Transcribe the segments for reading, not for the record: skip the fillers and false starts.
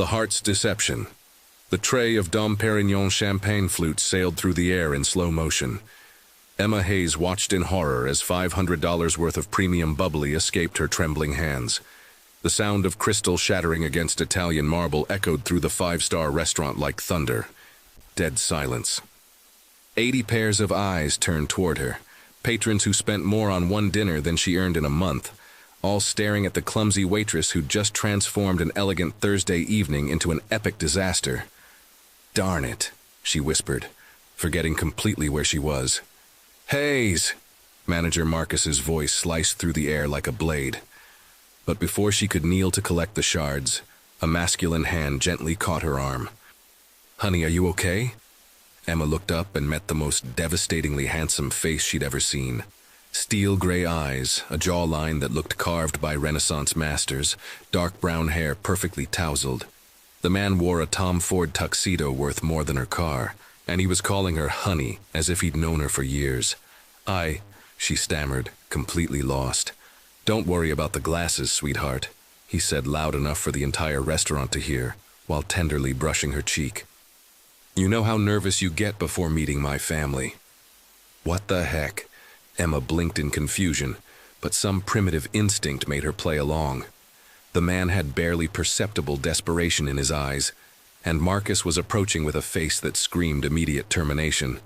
The Heart's Deception. The tray of Dom Perignon champagne flutes sailed through the air in slow motion. Emma Hayes watched in horror as $500 worth of premium bubbly escaped her trembling hands. The sound of crystal shattering against Italian marble echoed through the five-star restaurant like thunder. Dead silence. 80 pairs of eyes turned toward her, patrons who spent more on one dinner than she earned in a month, all staring at the clumsy waitress who'd just transformed an elegant Thursday evening into an epic disaster. "Darn it," she whispered, forgetting completely where she was. "Hayes!" Manager Marcus's voice sliced through the air like a blade. But before she could kneel to collect the shards, a masculine hand gently caught her arm. "Honey, are you okay?" Emma looked up and met the most devastatingly handsome face she'd ever seen. Steel gray eyes, a jawline that looked carved by Renaissance masters, dark brown hair perfectly tousled. The man wore a Tom Ford tuxedo worth more than her car, and he was calling her honey as if he'd known her for years. She stammered, completely lost. "Don't worry about the glasses, sweetheart," he said loud enough for the entire restaurant to hear, while tenderly brushing her cheek. "You know how nervous you get before meeting my family." What the heck? Emma blinked in confusion, but some primitive instinct made her play along. The man had barely perceptible desperation in his eyes, and Marcus was approaching with a face that screamed immediate termination.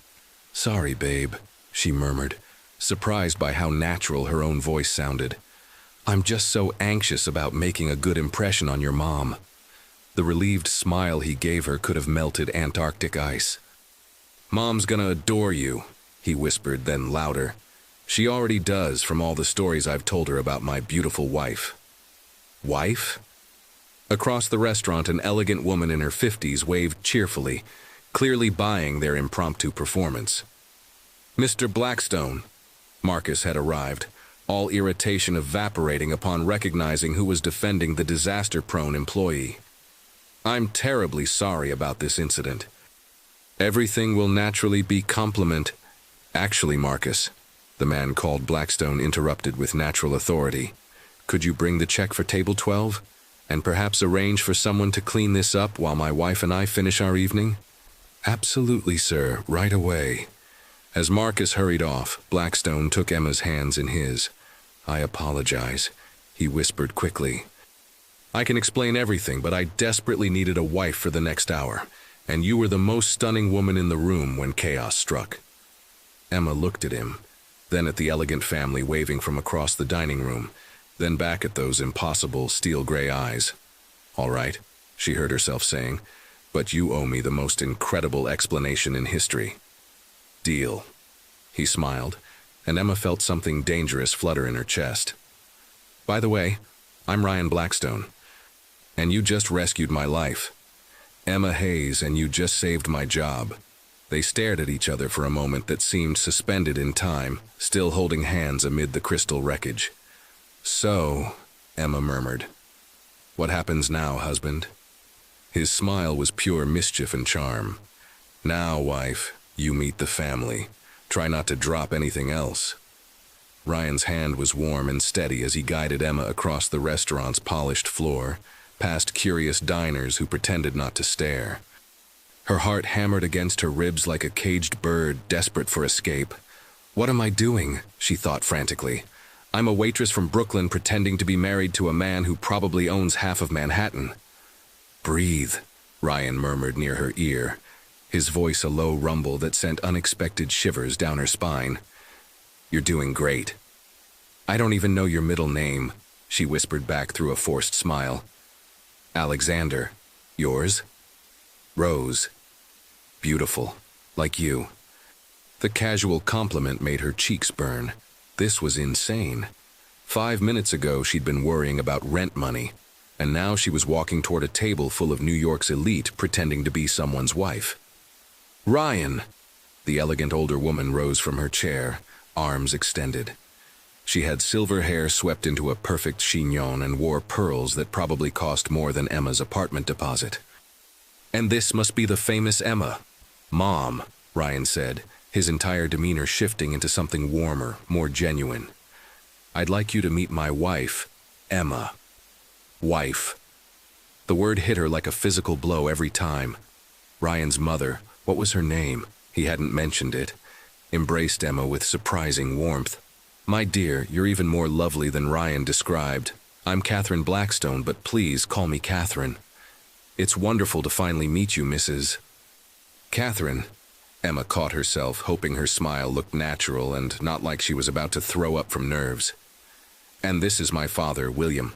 "Sorry, babe," she murmured, surprised by how natural her own voice sounded. "I'm just so anxious about making a good impression on your mom." The relieved smile he gave her could have melted Antarctic ice. "Mom's gonna adore you," he whispered, then louder. "She already does from all the stories I've told her about my beautiful wife." Wife? Across the restaurant, an elegant woman in her 50s waved cheerfully, clearly buying their impromptu performance. "Mr. Blackstone." Marcus had arrived, all irritation evaporating upon recognizing who was defending the disaster-prone employee. "I'm terribly sorry about this incident. Everything will naturally be Actually, Marcus," the man called Blackstone interrupted with natural authority. "Could you bring the check for table 12? And perhaps arrange for someone to clean this up while my wife and I finish our evening?" "Absolutely, sir, right away." As Marcus hurried off, Blackstone took Emma's hands in his. "I apologize," he whispered quickly. "I can explain everything, but I desperately needed a wife for the next hour, and you were the most stunning woman in the room when chaos struck." Emma looked at him, then at the elegant family waving from across the dining room, then back at those impossible steel-gray eyes. "All right," she heard herself saying, "but you owe me the most incredible explanation in history." "Deal." He smiled, and Emma felt something dangerous flutter in her chest. "By the way, I'm Ryan Blackstone, and you just rescued my life. Emma Hayes, and you just saved my job." They stared at each other for a moment that seemed suspended in time, still holding hands amid the crystal wreckage. "So," Emma murmured, "what happens now, husband?" His smile was pure mischief and charm. "Now, wife, you meet the family. Try not to drop anything else." Ryan's hand was warm and steady as he guided Emma across the restaurant's polished floor, past curious diners who pretended not to stare. Her heart hammered against her ribs like a caged bird desperate for escape. "What am I doing?" she thought frantically. "I'm a waitress from Brooklyn pretending to be married to a man who probably owns half of Manhattan." "Breathe," Ryan murmured near her ear, his voice a low rumble that sent unexpected shivers down her spine. "You're doing great." "I don't even know your middle name," she whispered back through a forced smile. "Alexander. Yours?" "Rose." "Beautiful. Like you." The casual compliment made her cheeks burn. This was insane. 5 minutes ago she'd been worrying about rent money, and now she was walking toward a table full of New York's elite pretending to be someone's wife. "Ryan!" The elegant older woman rose from her chair, arms extended. She had silver hair swept into a perfect chignon and wore pearls that probably cost more than Emma's apartment deposit. "And this must be the famous Emma." "Mom," Ryan said, his entire demeanor shifting into something warmer, more genuine. "I'd like you to meet my wife, Emma." "Wife." The word hit her like a physical blow every time. Ryan's mother, what was her name? He hadn't mentioned it. Embraced Emma with surprising warmth. "My dear, you're even more lovely than Ryan described. I'm Catherine Blackstone, but please call me Catherine." "It's wonderful to finally meet you, Mrs. Catherine." Emma caught herself, hoping her smile looked natural and not like she was about to throw up from nerves. "And this is my father, William,"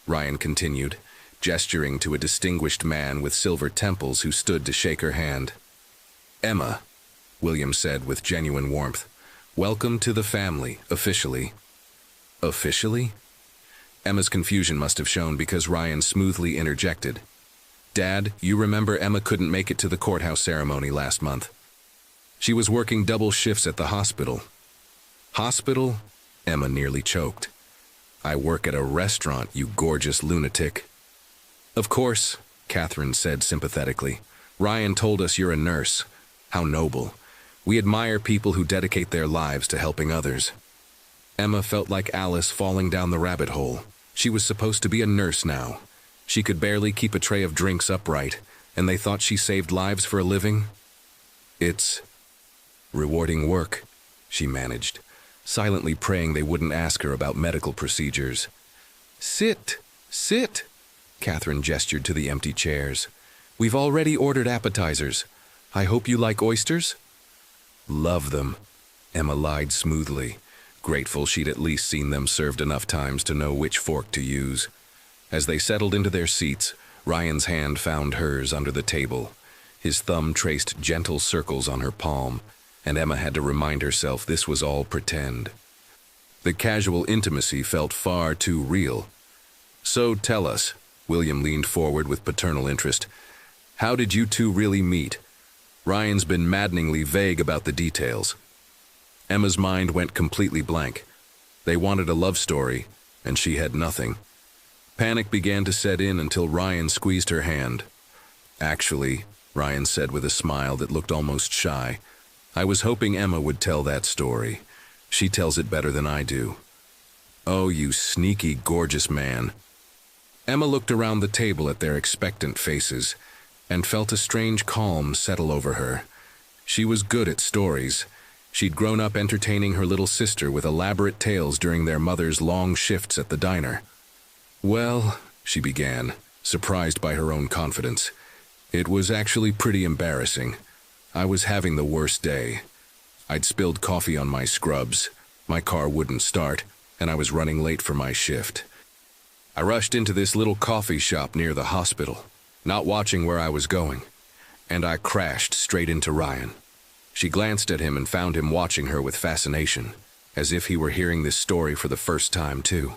Ryan continued, gesturing to a distinguished man with silver temples who stood to shake her hand. "Emma," William said with genuine warmth, "welcome to the family, officially." "Officially?" Emma's confusion must have shown because Ryan smoothly interjected. "Dad, you remember Emma couldn't make it to the courthouse ceremony last month. She was working double shifts at the hospital." "Hospital?" Emma nearly choked. "I work at a restaurant, you gorgeous lunatic." "Of course," Catherine said sympathetically. "Ryan told us you're a nurse. How noble. We admire people who dedicate their lives to helping others." Emma felt like Alice falling down the rabbit hole. She was supposed to be a nurse now. She could barely keep a tray of drinks upright, and they thought she saved lives for a living? "It's rewarding work," she managed, silently praying they wouldn't ask her about medical procedures. "Sit, sit," Catherine gestured to the empty chairs. "We've already ordered appetizers. I hope you like oysters?" "Love them," Emma lied smoothly, grateful she'd at least seen them served enough times to know which fork to use. As they settled into their seats, Ryan's hand found hers under the table. His thumb traced gentle circles on her palm, and Emma had to remind herself this was all pretend. The casual intimacy felt far too real. "So tell us," William leaned forward with paternal interest, "how did you two really meet? Ryan's been maddeningly vague about the details." Emma's mind went completely blank. They wanted a love story, and she had nothing. Panic began to set in until Ryan squeezed her hand. "Actually," Ryan said with a smile that looked almost shy, "I was hoping Emma would tell that story. She tells it better than I do." "Oh, you sneaky, gorgeous man." Emma looked around the table at their expectant faces and felt a strange calm settle over her. She was good at stories. She'd grown up entertaining her little sister with elaborate tales during their mother's long shifts at the diner. "Well," she began, surprised by her own confidence, "it was actually pretty embarrassing. I was having the worst day. I'd spilled coffee on my scrubs, my car wouldn't start, and I was running late for my shift. I rushed into this little coffee shop near the hospital, not watching where I was going, and I crashed straight into Ryan." She glanced at him and found him watching her with fascination, as if he were hearing this story for the first time too.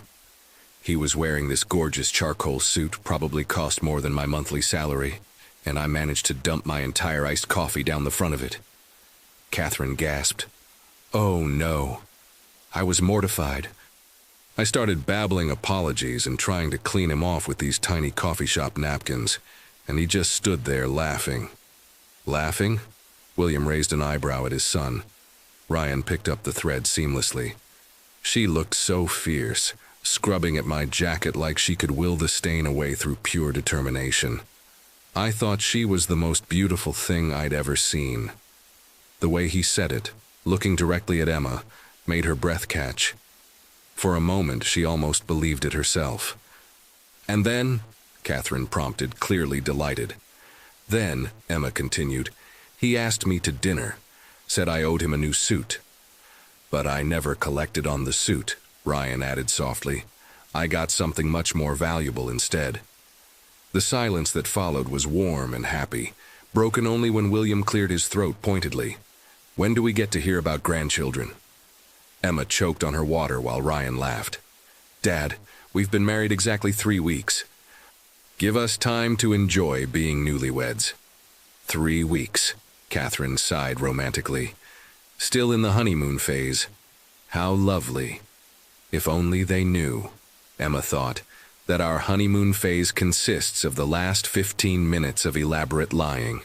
He was wearing this gorgeous charcoal suit, probably cost more than my monthly salary, and I managed to dump my entire iced coffee down the front of it. Catherine gasped. "Oh no." I was mortified. I started babbling apologies and trying to clean him off with these tiny coffee shop napkins, and he just stood there laughing. "Laughing?" William raised an eyebrow at his son. Ryan picked up the thread seamlessly. "She looked so fierce, scrubbing at my jacket like she could will the stain away through pure determination. I thought she was the most beautiful thing I'd ever seen." The way he said it, looking directly at Emma, made her breath catch. For a moment, she almost believed it herself. "And then," Catherine prompted, clearly delighted. "Then," Emma continued, "he asked me to dinner, said I owed him a new suit." "But I never collected on the suit," Ryan added softly. "I got something much more valuable instead." The silence that followed was warm and happy, broken only when William cleared his throat pointedly. "When do we get to hear about grandchildren?" Emma choked on her water while Ryan laughed. "Dad, we've been married exactly 3 weeks. Give us time to enjoy being newlyweds." 3 weeks, Catherine sighed romantically. Still in the honeymoon phase. How lovely. If only they knew, Emma thought, that our honeymoon phase consists of the last 15 minutes of elaborate lying.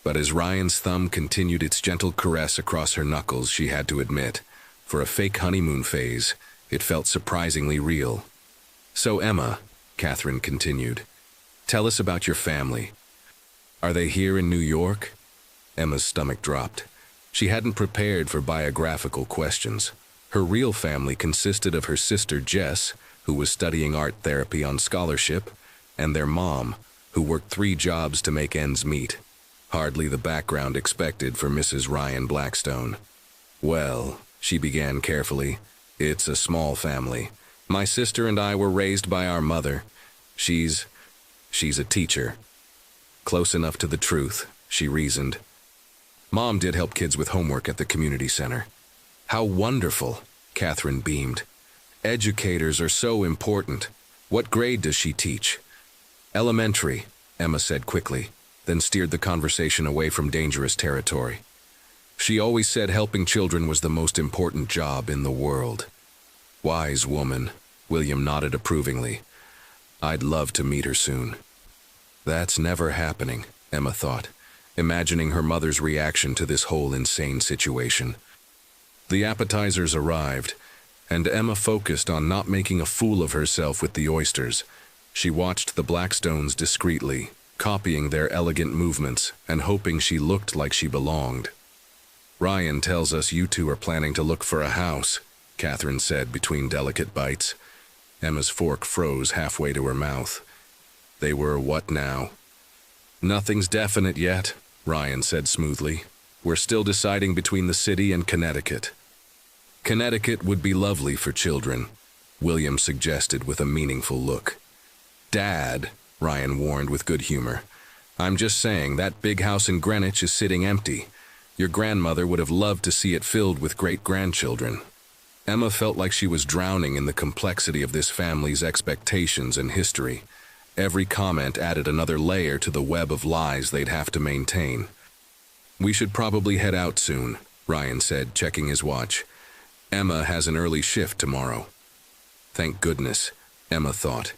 But as Ryan's thumb continued its gentle caress across her knuckles, she had to admit, for a fake honeymoon phase, it felt surprisingly real. "So Emma," Catherine continued, Tell us about your family. Are they here in New York? Emma's stomach dropped. She hadn't prepared for biographical questions. Her real family consisted of her sister Jess, who was studying art therapy on scholarship, and their mom, who worked 3 jobs to make ends meet. Hardly the background expected for Mrs. Ryan Blackstone. Well, she began carefully, it's a small family. My sister and I were raised by our mother. She's a teacher. Close enough to the truth, she reasoned. Mom did help kids with homework at the community center. How wonderful, Catherine beamed. Educators are so important. What grade does she teach? Elementary, Emma said quickly, then steered the conversation away from dangerous territory. She always said helping children was the most important job in the world. Wise woman, William nodded approvingly. I'd love to meet her soon. That's never happening, Emma thought, imagining her mother's reaction to this whole insane situation. The appetizers arrived, and Emma focused on not making a fool of herself with the oysters. She watched the Blackstones discreetly, copying their elegant movements and hoping she looked like she belonged. Ryan tells us you two are planning to look for a house, Catherine said between delicate bites. Emma's fork froze halfway to her mouth. They were what now? Nothing's definite yet, Ryan said smoothly. We're still deciding between the city and Connecticut. Connecticut would be lovely for children, William suggested with a meaningful look. Dad, Ryan warned with good humor. I'm just saying that big house in Greenwich is sitting empty. Your grandmother would have loved to see it filled with great-grandchildren. Emma felt like she was drowning in the complexity of this family's expectations and history. Every comment added another layer to the web of lies they'd have to maintain. We should probably head out soon, Ryan said, checking his watch. Emma has an early shift tomorrow. Thank goodness, Emma thought.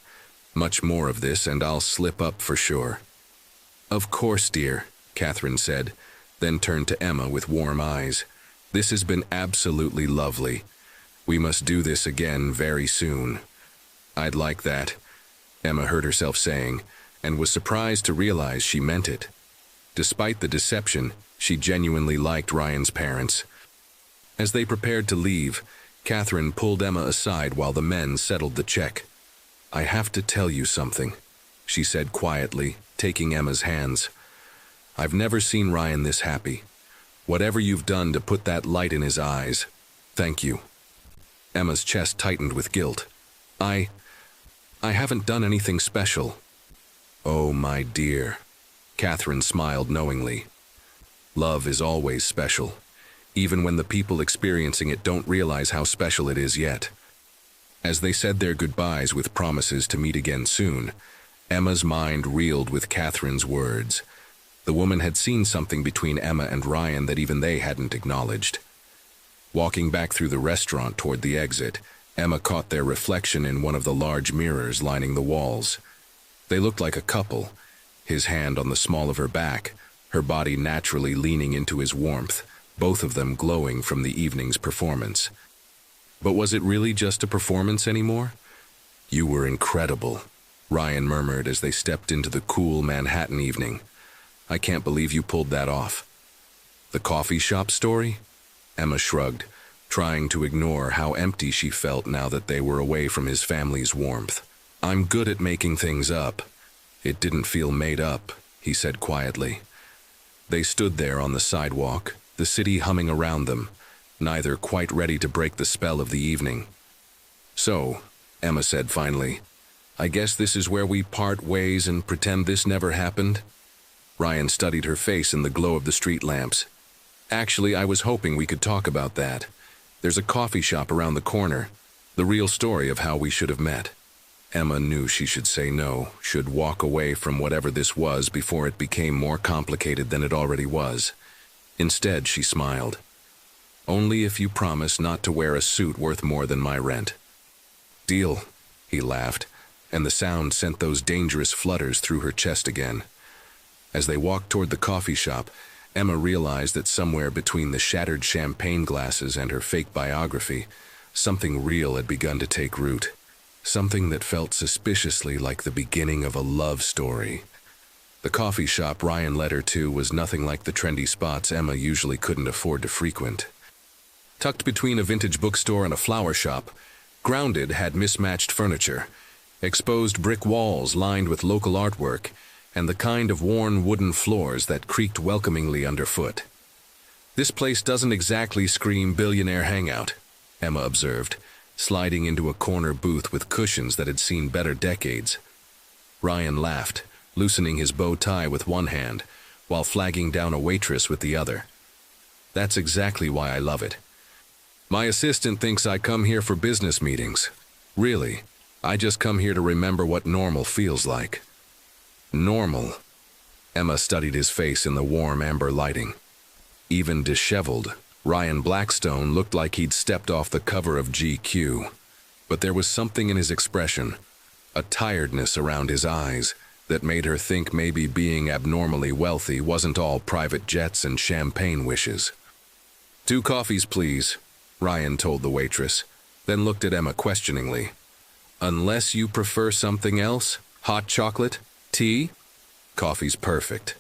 Much more of this and I'll slip up for sure. Of course, dear, Catherine said, then turned to Emma with warm eyes. This has been absolutely lovely. We must do this again very soon. I'd like that, Emma heard herself saying, and was surprised to realize she meant it. Despite the deception, she genuinely liked Ryan's parents. As they prepared to leave, Catherine pulled Emma aside while the men settled the check. I have to tell you something, she said quietly, taking Emma's hands. I've never seen Ryan this happy. Whatever you've done to put that light in his eyes, thank you. Emma's chest tightened with guilt. I haven't done anything special. Oh, my dear. Catherine smiled knowingly. Love is always special, even when the people experiencing it don't realize how special it is yet. As they said their goodbyes with promises to meet again soon, Emma's mind reeled with Catherine's words. The woman had seen something between Emma and Ryan that even they hadn't acknowledged. Walking back through the restaurant toward the exit, Emma caught their reflection in one of the large mirrors lining the walls. They looked like a couple, his hand on the small of her back, her body naturally leaning into his warmth, both of them glowing from the evening's performance. But was it really just a performance anymore? You were incredible, Ryan murmured as they stepped into the cool Manhattan evening. I can't believe you pulled that off. The coffee shop story? Emma shrugged, trying to ignore how empty she felt now that they were away from his family's warmth. I'm good at making things up. It didn't feel made up, he said quietly. They stood there on the sidewalk, the city humming around them, neither quite ready to break the spell of the evening. So, Emma said finally, I guess this is where we part ways and pretend this never happened? Ryan studied her face in the glow of the street lamps. Actually, I was hoping we could talk about that. There's a coffee shop around the corner, the real story of how we should have met. Emma knew she should say no, should walk away from whatever this was before it became more complicated than it already was. Instead, she smiled. Only if you promise not to wear a suit worth more than my rent. Deal, he laughed, and the sound sent those dangerous flutters through her chest again. As they walked toward the coffee shop, Emma realized that somewhere between the shattered champagne glasses and her fake biography, something real had begun to take root. something that felt suspiciously like the beginning of a love story. The coffee shop Ryan led her to was nothing like the trendy spots Emma usually couldn't afford to frequent. Tucked between a vintage bookstore and a flower shop, Grounded had mismatched furniture, exposed brick walls lined with local artwork, and the kind of worn wooden floors that creaked welcomingly underfoot. "This place doesn't exactly scream billionaire hangout," Emma observed, sliding into a corner booth with cushions that had seen better decades. Ryan laughed, loosening his bow tie with one hand, while flagging down a waitress with the other. "That's exactly why I love it. My assistant thinks I come here for business meetings. Really, I just come here to remember what normal feels like." Normal? Emma studied his face in the warm amber lighting. Even disheveled, Ryan Blackstone looked like he'd stepped off the cover of GQ. But there was something in his expression, a tiredness around his eyes, that made her think maybe being abnormally wealthy wasn't all private jets and champagne wishes. "2 coffees, please," Ryan told the waitress, then looked at Emma questioningly. "Unless you prefer something else? Hot chocolate? Tea?" "Coffee's perfect."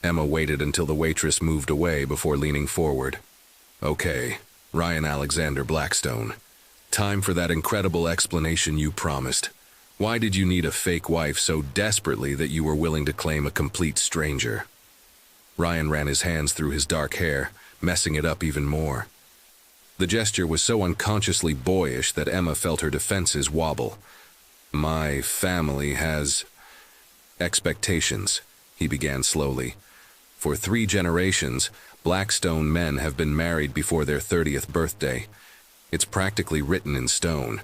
Emma waited until the waitress moved away before leaning forward. "Okay, Ryan Alexander Blackstone. Time for that incredible explanation you promised. Why did you need a fake wife so desperately that you were willing to claim a complete stranger?" Ryan ran his hands through his dark hair, messing it up even more. The gesture was so unconsciously boyish that Emma felt her defenses wobble. "My family has expectations," he began slowly. "For 3 generations, Blackstone men have been married before their 30th birthday. It's practically written in stone."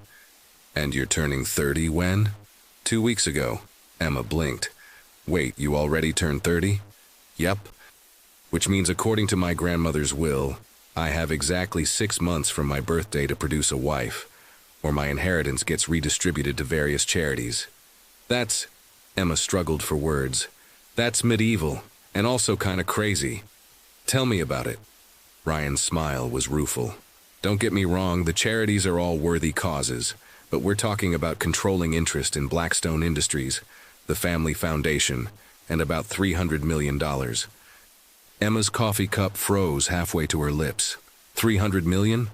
"And you're turning 30 when?" "2 weeks ago." Emma blinked. "Wait, you already turned 30? "Yep. Which means according to my grandmother's will, I have exactly 6 months from my birthday to produce a wife, or my inheritance gets redistributed to various charities." "That's..." Emma struggled for words. "That's medieval, and also kinda crazy. Tell me about it." Ryan's smile was rueful. "Don't get me wrong, the charities are all worthy causes, but we're talking about controlling interest in Blackstone Industries, the family foundation, and about $300 million. Emma's coffee cup froze halfway to her lips. $300 million?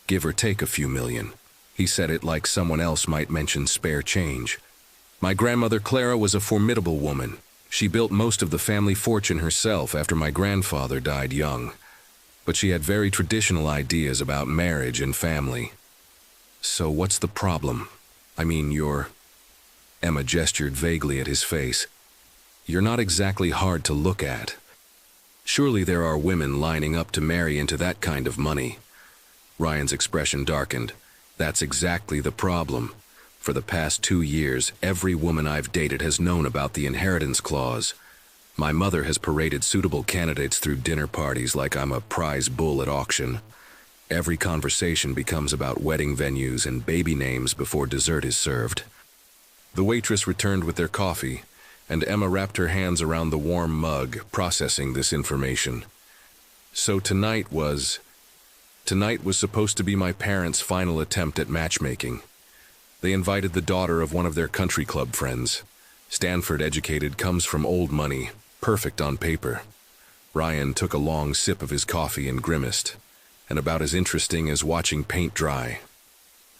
Give or take a few million. He said it like someone else might mention spare change. "My grandmother Clara was a formidable woman. She built most of the family fortune herself after my grandfather died young. But she had very traditional ideas about marriage and family." "So what's the problem? I mean, you're..." Emma gestured vaguely at his face. "You're not exactly hard to look at. Surely there are women lining up to marry into that kind of money." Ryan's expression darkened. "That's exactly the problem. For the past 2 years, every woman I've dated has known about the inheritance clause. My mother has paraded suitable candidates through dinner parties like I'm a prize bull at auction. Every conversation becomes about wedding venues and baby names before dessert is served." The waitress returned with their coffee, and Emma wrapped her hands around the warm mug, processing this information. "So tonight was supposed to be my parents' final attempt at matchmaking. They invited the daughter of one of their country club friends. Stanford educated, comes from old money, perfect on paper." Ryan took a long sip of his coffee and grimaced. "And about as interesting as watching paint dry.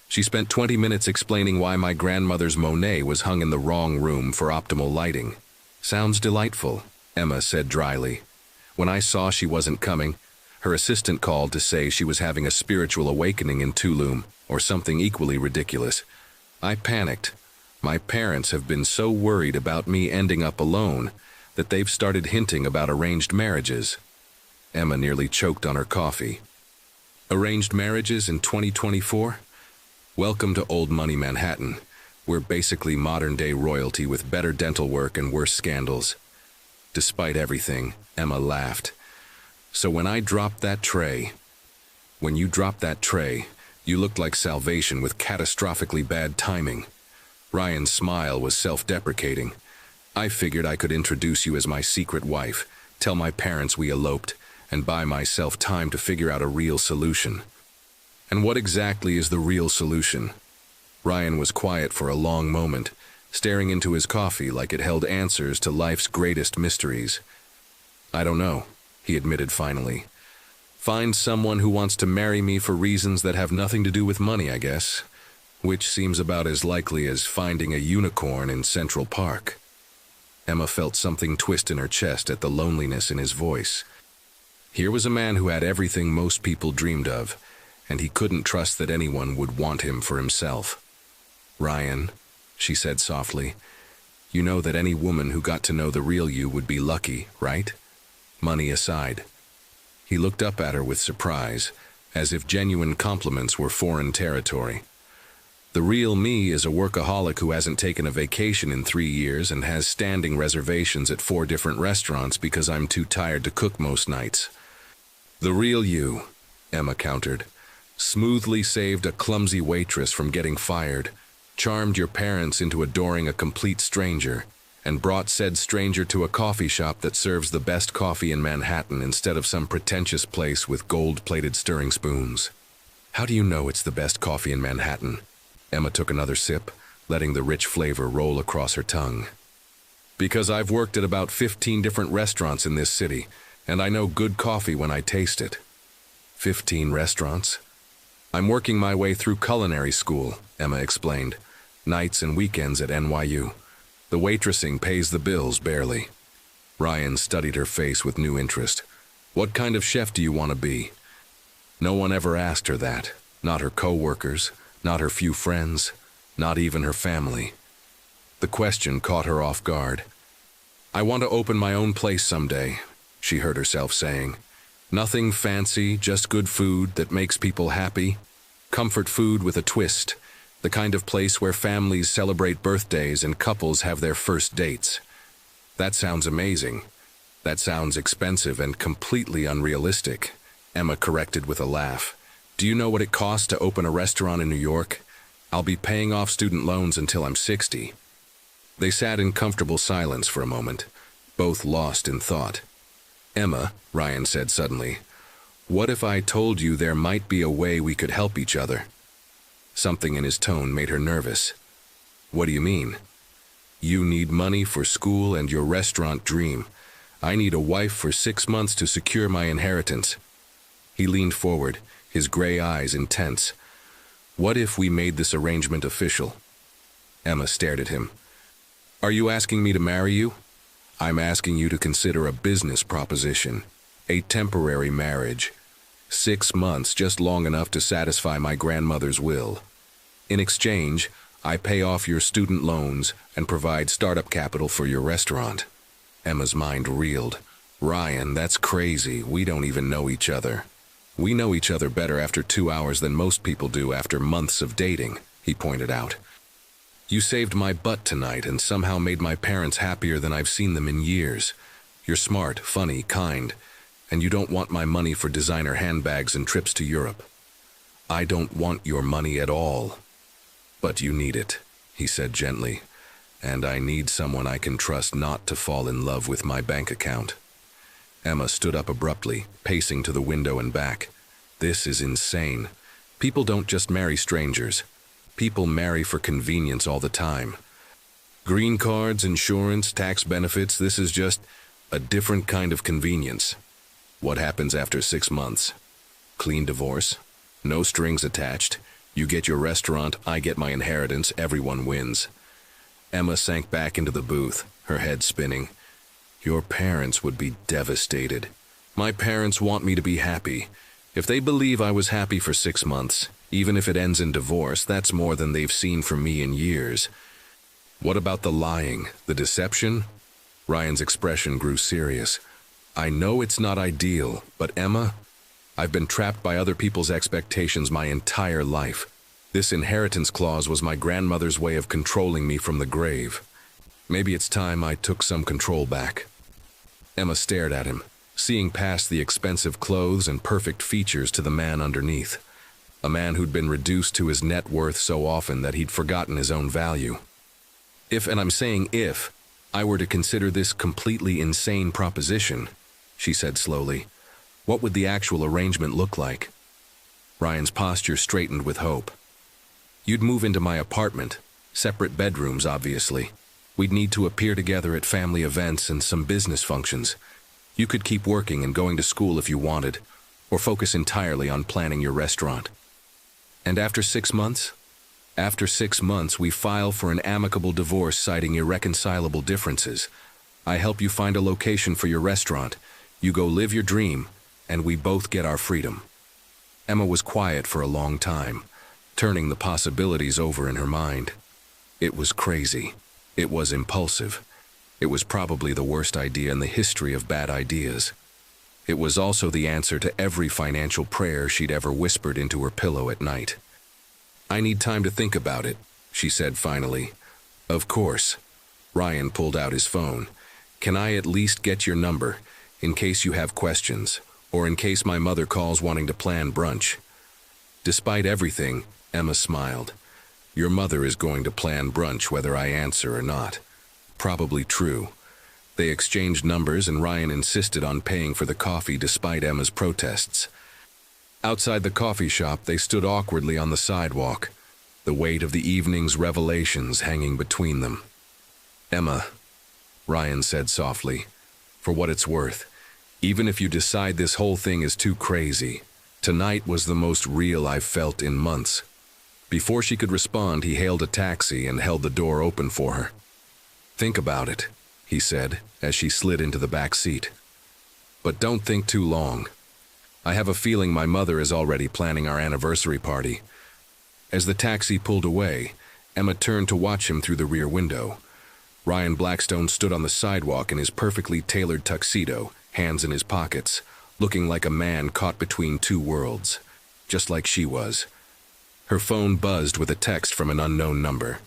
She spent 20 minutes explaining why my grandmother's Monet was hung in the wrong room for optimal lighting." "Sounds delightful," Emma said dryly. "When I saw she wasn't coming, her assistant called to say she was having a spiritual awakening in Tulum, or something equally ridiculous. I panicked. My parents have been so worried about me ending up alone that they've started hinting about arranged marriages." Emma nearly choked on her coffee. "Arranged marriages in 2024? Welcome to old money Manhattan. We're basically modern-day royalty with better dental work and worse scandals." Despite everything, Emma laughed. "So when you dropped that tray, you looked like salvation with catastrophically bad timing." Ryan's smile was self-deprecating. "I figured I could introduce you as my secret wife, tell my parents we eloped, and buy myself time to figure out a real solution." "And what exactly is the real solution?" Ryan was quiet for a long moment, staring into his coffee like it held answers to life's greatest mysteries. "I don't know," he admitted finally. "Find someone who wants to marry me for reasons that have nothing to do with money, I guess. Which seems about as likely as finding a unicorn in Central Park." Emma felt something twist in her chest at the loneliness in his voice. Here was a man who had everything most people dreamed of, and he couldn't trust that anyone would want him for himself. "Ryan," she said softly, "you know that any woman who got to know the real you would be lucky, right? Money aside." He looked up at her with surprise, as if genuine compliments were foreign territory. "The real me is a workaholic who hasn't taken a vacation in 3 years and has standing reservations at 4 different restaurants because I'm too tired to cook most nights." "The real you," Emma countered, "smoothly saved a clumsy waitress from getting fired, charmed your parents into adoring a complete stranger, and brought said stranger to a coffee shop that serves the best coffee in Manhattan instead of some pretentious place with gold-plated stirring spoons." "How do you know it's the best coffee in Manhattan?" Emma took another sip, letting the rich flavor roll across her tongue. "Because I've worked at about 15 different restaurants in this city, and I know good coffee when I taste it." 15 restaurants? "I'm working my way through culinary school," Emma explained. "Nights and weekends at NYU. The waitressing pays the bills barely." Ryan studied her face with new interest. "What kind of chef do you want to be?" No one ever asked her that. Not her co-workers, not her few friends, not even her family. The question caught her off guard. "I want to open my own place someday," she heard herself saying. "Nothing fancy, just good food that makes people happy. Comfort food with a twist. The kind of place where families celebrate birthdays and couples have their first dates." "That sounds amazing." "That sounds expensive and completely unrealistic," Emma corrected with a laugh. "Do you know what it costs to open a restaurant in New York? I'll be paying off student loans until I'm 60. They sat in comfortable silence for a moment, both lost in thought. "Emma," Ryan said suddenly, "what if I told you there might be a way we could help each other?" Something in his tone made her nervous. "What do you mean?" "You need money for school and your restaurant dream. I need a wife for 6 months to secure my inheritance." He leaned forward, his gray eyes intense. "What if we made this arrangement official?" Emma stared at him. "Are you asking me to marry you?" "I'm asking you to consider a business proposition, a temporary marriage. 6 months, just long enough to satisfy my grandmother's will. In exchange, I pay off your student loans and provide startup capital for your restaurant." Emma's mind reeled. "Ryan, that's crazy. We don't even know each other." "We know each other better after 2 hours than most people do after months of dating," he pointed out. "You saved my butt tonight and somehow made my parents happier than I've seen them in years. You're smart, funny, kind, and you don't want my money for designer handbags and trips to Europe." "I don't want your money at all." "But you need it," he said gently, "and I need someone I can trust not to fall in love with my bank account." Emma stood up abruptly, pacing to the window and back. "This is insane. People don't just marry strangers. People marry for convenience all the time. Green cards, insurance, tax benefits, this is just a different kind of convenience." "What happens after 6 months? Clean divorce? No strings attached. You get your restaurant, I get my inheritance, everyone wins." Emma sank back into the booth, her head spinning. "Your parents would be devastated. My parents want me to be happy. If they believe I was happy for 6 months, even if it ends in divorce, that's more than they've seen from me in years." "What about the lying, the deception?" Ryan's expression grew serious. "I know it's not ideal, but Emma, I've been trapped by other people's expectations my entire life. This inheritance clause was my grandmother's way of controlling me from the grave. Maybe it's time I took some control back." Emma stared at him, seeing past the expensive clothes and perfect features to the man underneath. A man who'd been reduced to his net worth so often that he'd forgotten his own value. "If, and I'm saying if, I were to consider this completely insane proposition," she said slowly, "what would the actual arrangement look like?" Ryan's posture straightened with hope. You'd move into my apartment, separate bedrooms, obviously. We'd need to appear together at family events and some business functions. You could keep working and going to school if you wanted, or focus entirely on planning your restaurant. And after 6 months? After 6 months, we file for an amicable divorce citing irreconcilable differences. I help you find a location for your restaurant. You go live your dream, and we both get our freedom. Emma was quiet for a long time, turning the possibilities over in her mind. It was crazy. It was impulsive. It was probably the worst idea in the history of bad ideas. It was also the answer to every financial prayer she'd ever whispered into her pillow at night. I need time to think about it, she said finally. Of course. Ryan pulled out his phone. Can I at least get your number, in case you have questions, or in case my mother calls wanting to plan brunch? Despite everything, Emma smiled. Your mother is going to plan brunch whether I answer or not. Probably true. They exchanged numbers and Ryan insisted on paying for the coffee despite Emma's protests. Outside the coffee shop, they stood awkwardly on the sidewalk, the weight of the evening's revelations hanging between them. Emma, Ryan said softly, for what it's worth, even if you decide this whole thing is too crazy, tonight was the most real I've felt in months. Before she could respond, he hailed a taxi and held the door open for her. Think about it, he said, as she slid into the back seat. But don't think too long. I have a feeling my mother is already planning our anniversary party. As the taxi pulled away, Emma turned to watch him through the rear window. Ryan Blackstone stood on the sidewalk in his perfectly tailored tuxedo, hands in his pockets, looking like a man caught between two worlds, just like she was. Her phone buzzed with a text from an unknown number.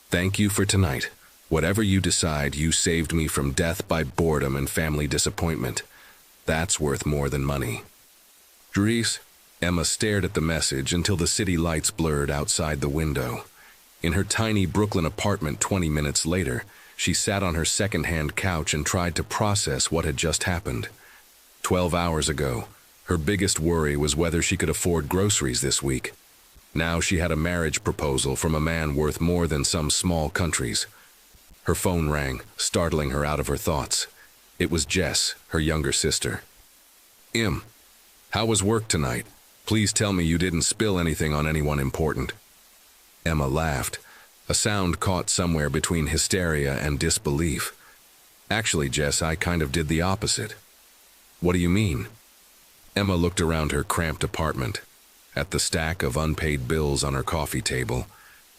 Thank you for tonight. Whatever you decide, you saved me from death by boredom and family disappointment. That's worth more than money. Dries, Emma stared at the message until the city lights blurred outside the window. In her tiny Brooklyn apartment 20 minutes later, she sat on her second-hand couch and tried to process what had just happened. 12 hours ago, her biggest worry was whether she could afford groceries this week. Now she had a marriage proposal from a man worth more than some small countries. Her phone rang, startling her out of her thoughts. It was Jess, her younger sister. How was work tonight? Please tell me you didn't spill anything on anyone important. Emma laughed, a sound caught somewhere between hysteria and disbelief. Actually, Jess, I kind of did the opposite. What do you mean? Emma looked around her cramped apartment, at the stack of unpaid bills on her coffee table,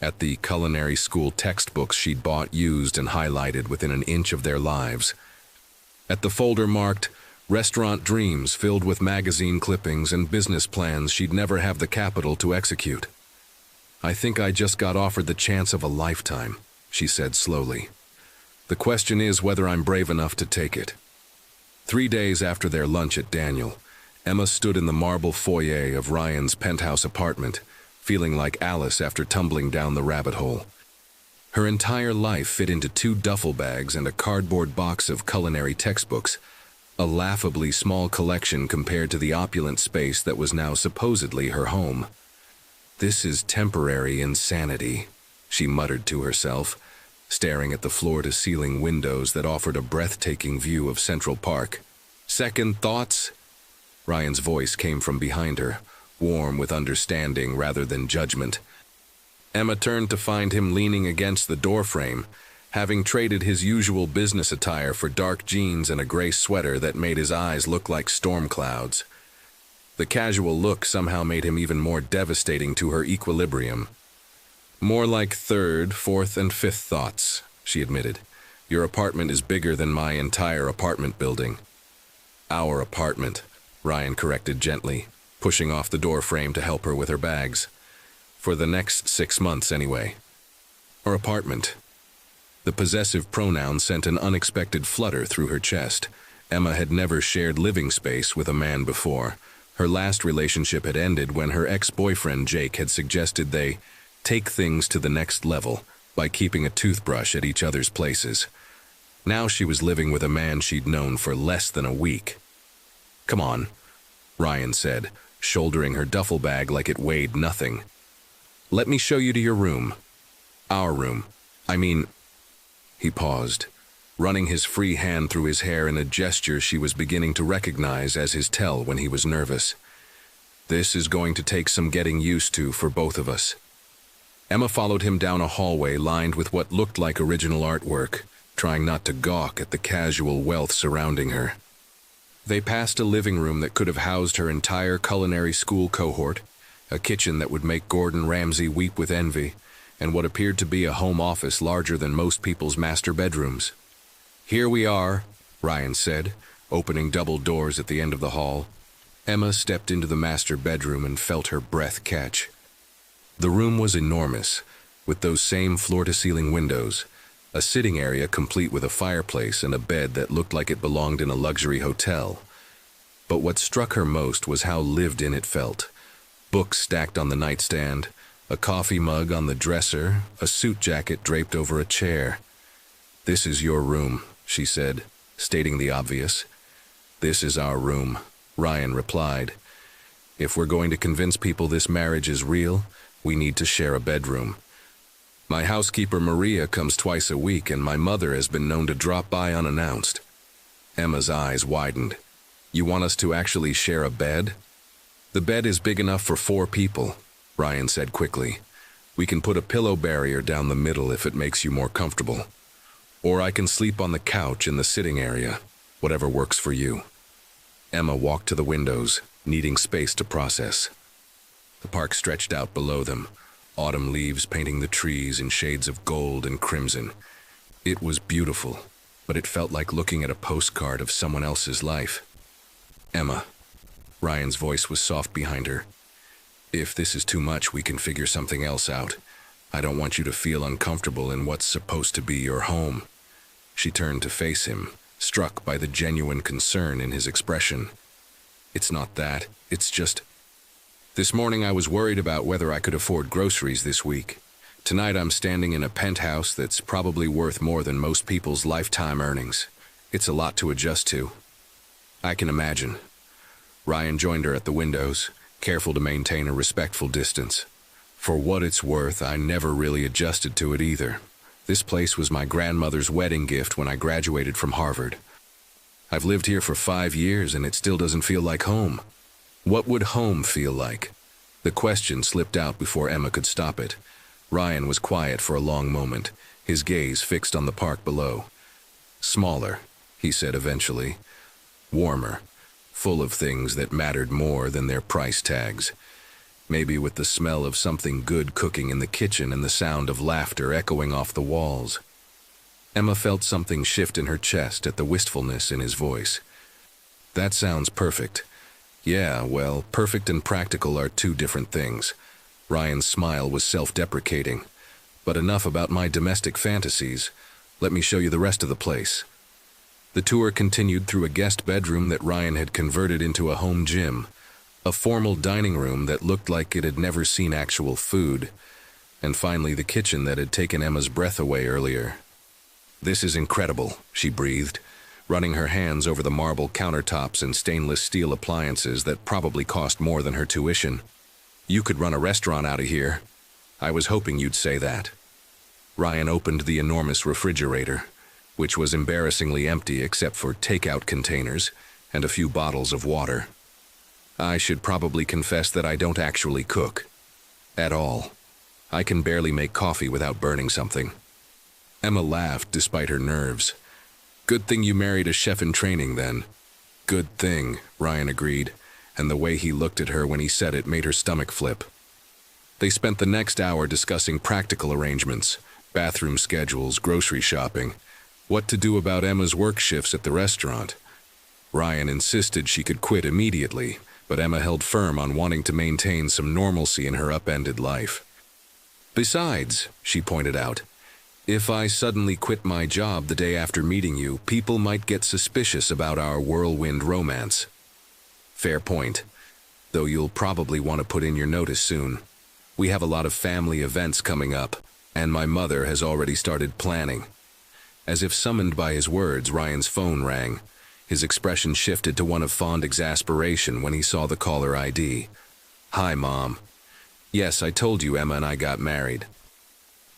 at the culinary school textbooks she'd bought used and highlighted within an inch of their lives, at the folder marked Restaurant Dreams filled with magazine clippings and business plans she'd never have the capital to execute. I think I just got offered the chance of a lifetime, she said slowly. The question is whether I'm brave enough to take it. 3 days after their lunch at Daniel, Emma stood in the marble foyer of Ryan's penthouse apartment, feeling like Alice after tumbling down the rabbit hole. Her entire life fit into 2 duffel bags and a cardboard box of culinary textbooks, a laughably small collection compared to the opulent space that was now supposedly her home. This is temporary insanity, she muttered to herself, staring at the floor-to-ceiling windows that offered a breathtaking view of Central Park. Second thoughts? Ryan's voice came from behind her, warm with understanding rather than judgment. Emma turned to find him leaning against the doorframe, having traded his usual business attire for dark jeans and a gray sweater that made his eyes look like storm clouds. The casual look somehow made him even more devastating to her equilibrium. More like third, fourth, and fifth thoughts, she admitted. Your apartment is bigger than my entire apartment building. Our apartment, Ryan corrected gently, pushing off the doorframe to help her with her bags. For the next 6 months, anyway. Or apartment. The possessive pronoun sent an unexpected flutter through her chest. Emma had never shared living space with a man before. Her last relationship had ended when her ex-boyfriend Jake had suggested they take things to the next level by keeping a toothbrush at each other's places. Now she was living with a man she'd known for less than a week. Come on, Ryan said, shouldering her duffel bag like it weighed nothing. Let me show you to your room. Our room. I mean—" He paused, running his free hand through his hair in a gesture she was beginning to recognize as his tell when he was nervous. "This is going to take some getting used to for both of us." Emma followed him down a hallway lined with what looked like original artwork, trying not to gawk at the casual wealth surrounding her. They passed a living room that could have housed her entire culinary school cohort, a kitchen that would make Gordon Ramsay weep with envy, and what appeared to be a home office larger than most people's master bedrooms. "Here we are," Ryan said, opening double doors at the end of the hall. Emma stepped into the master bedroom and felt her breath catch. The room was enormous, with those same floor-to-ceiling windows, a sitting area complete with a fireplace and a bed that looked like it belonged in a luxury hotel. But what struck her most was how lived-in it felt. Books stacked on the nightstand, a coffee mug on the dresser, a suit jacket draped over a chair. "This is your room," she said, stating the obvious. "This is our room," Ryan replied. "If we're going to convince people this marriage is real, we need to share a bedroom. My housekeeper Maria comes twice a week, and my mother has been known to drop by unannounced." Emma's eyes widened. "You want us to actually share a bed?" "The bed is big enough for 4 people," Ryan said quickly. "We can put a pillow barrier down the middle if it makes you more comfortable. Or I can sleep on the couch in the sitting area, whatever works for you." Emma walked to the windows, needing space to process. The park stretched out below them, autumn leaves painting the trees in shades of gold and crimson. It was beautiful, but it felt like looking at a postcard of someone else's life. "Emma," Ryan's voice was soft behind her. "If this is too much, we can figure something else out. I don't want you to feel uncomfortable in what's supposed to be your home." She turned to face him, struck by the genuine concern in his expression. "It's not that. It's just... This morning I was worried about whether I could afford groceries this week. Tonight I'm standing in a penthouse that's probably worth more than most people's lifetime earnings. It's a lot to adjust to." "I can imagine." Ryan joined her at the windows, careful to maintain a respectful distance. "For what it's worth, I never really adjusted to it either. This place was my grandmother's wedding gift when I graduated from Harvard. I've lived here for 5 years and it still doesn't feel like home." What would home feel like? The question slipped out before Emma could stop it. Ryan was quiet for a long moment, his gaze fixed on the park below. "Smaller," he said eventually. "Warmer, full of things that mattered more than their price tags. Maybe with the smell of something good cooking in the kitchen and the sound of laughter echoing off the walls." Emma felt something shift in her chest at the wistfulness in his voice. "That sounds perfect." "Yeah, well, perfect and practical are 2 different things." Ryan's smile was self-deprecating. "But enough about my domestic fantasies. Let me show you the rest of the place." The tour continued through a guest bedroom that Ryan had converted into a home gym, a formal dining room that looked like it had never seen actual food, and finally the kitchen that had taken Emma's breath away earlier. "This is incredible," she breathed, running her hands over the marble countertops and stainless steel appliances that probably cost more than her tuition. "You could run a restaurant out of here." "I was hoping you'd say that." Ryan opened the enormous refrigerator, which was embarrassingly empty except for takeout containers and a few bottles of water. "I should probably confess that I don't actually cook. At all. I can barely make coffee without burning something." Emma laughed despite her nerves. "Good thing you married a chef in training, then." "Good thing," Ryan agreed, and the way he looked at her when he said it made her stomach flip. They spent the next hour discussing practical arrangements, bathroom schedules, grocery shopping, what to do about Emma's work shifts at the restaurant. Ryan insisted she could quit immediately, but Emma held firm on wanting to maintain some normalcy in her upended life. "Besides," she pointed out, "if I suddenly quit my job the day after meeting you, people might get suspicious about our whirlwind romance." "Fair point, though you'll probably want to put in your notice soon. We have a lot of family events coming up, and my mother has already started planning." As if summoned by his words, Ryan's phone rang. His expression shifted to one of fond exasperation when he saw the caller ID. "Hi, Mom." Yes, I told you Emma and I got married.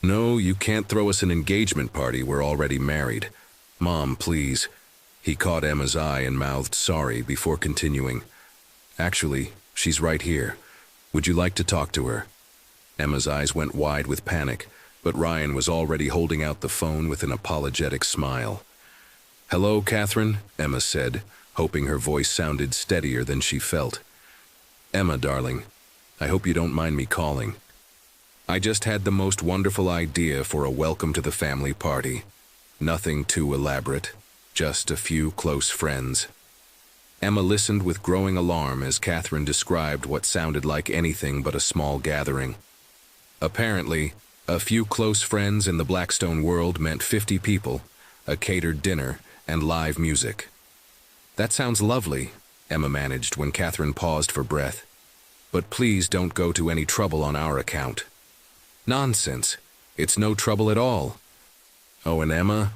No, you can't throw us an engagement party. We're already married. Mom, please. He caught Emma's eye and mouthed sorry before continuing. Actually, she's right here. Would you like to talk to her? Emma's eyes went wide with panic, but Ryan was already holding out the phone with an apologetic smile. Hello, Catherine, Emma said, hoping her voice sounded steadier than she felt. Emma, darling, I hope you don't mind me calling. I just had the most wonderful idea for a welcome to the family party. Nothing too elaborate, just a few close friends. Emma listened with growing alarm as Catherine described what sounded like anything but a small gathering. Apparently, a few close friends in the Blackstone world meant 50 people, a catered dinner, and live music. That sounds lovely, Emma managed when Catherine paused for breath. But please don't go to any trouble on our account. Nonsense. It's no trouble at all. Oh, and Emma,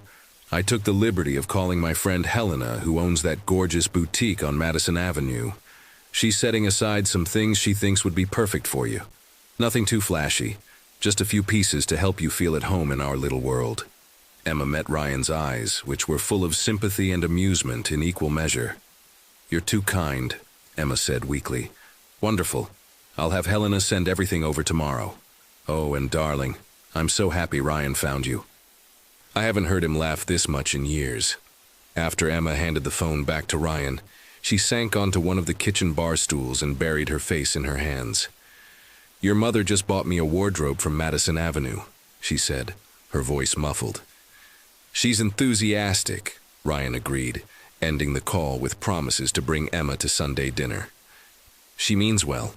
I took the liberty of calling my friend Helena, who owns that gorgeous boutique on Madison Avenue. She's setting aside some things she thinks would be perfect for you. Nothing too flashy, just a few pieces to help you feel at home in our little world. Emma met Ryan's eyes, which were full of sympathy and amusement in equal measure. You're too kind, Emma said weakly. Wonderful. I'll have Helena send everything over tomorrow. Oh, and darling, I'm so happy Ryan found you. I haven't heard him laugh this much in years. After Emma handed the phone back to Ryan, she sank onto one of the kitchen bar stools and buried her face in her hands. Your mother just bought me a wardrobe from Madison Avenue, she said, her voice muffled. She's enthusiastic, Ryan agreed, ending the call with promises to bring Emma to Sunday dinner. She means well.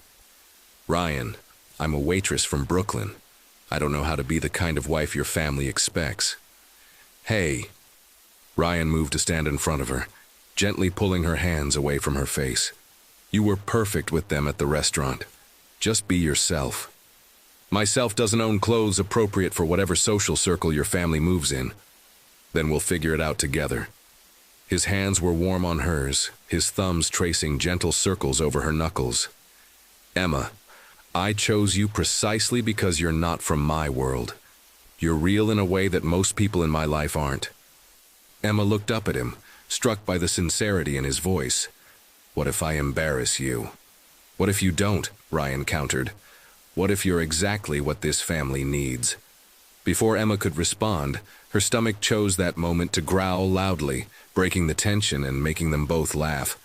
Ryan, I'm a waitress from Brooklyn. I don't know how to be the kind of wife your family expects. Hey. Ryan moved to stand in front of her, gently pulling her hands away from her face. You were perfect with them at the restaurant. Just be yourself. Myself doesn't own clothes appropriate for whatever social circle your family moves in. Then we'll figure it out together. His hands were warm on hers, his thumbs tracing gentle circles over her knuckles. Emma, I chose you precisely because you're not from my world. You're real in a way that most people in my life aren't. Emma looked up at him, struck by the sincerity in his voice. What if I embarrass you? What if you don't? Ryan countered. What if you're exactly what this family needs? Before Emma could respond, her stomach chose that moment to growl loudly, breaking the tension and making them both laugh.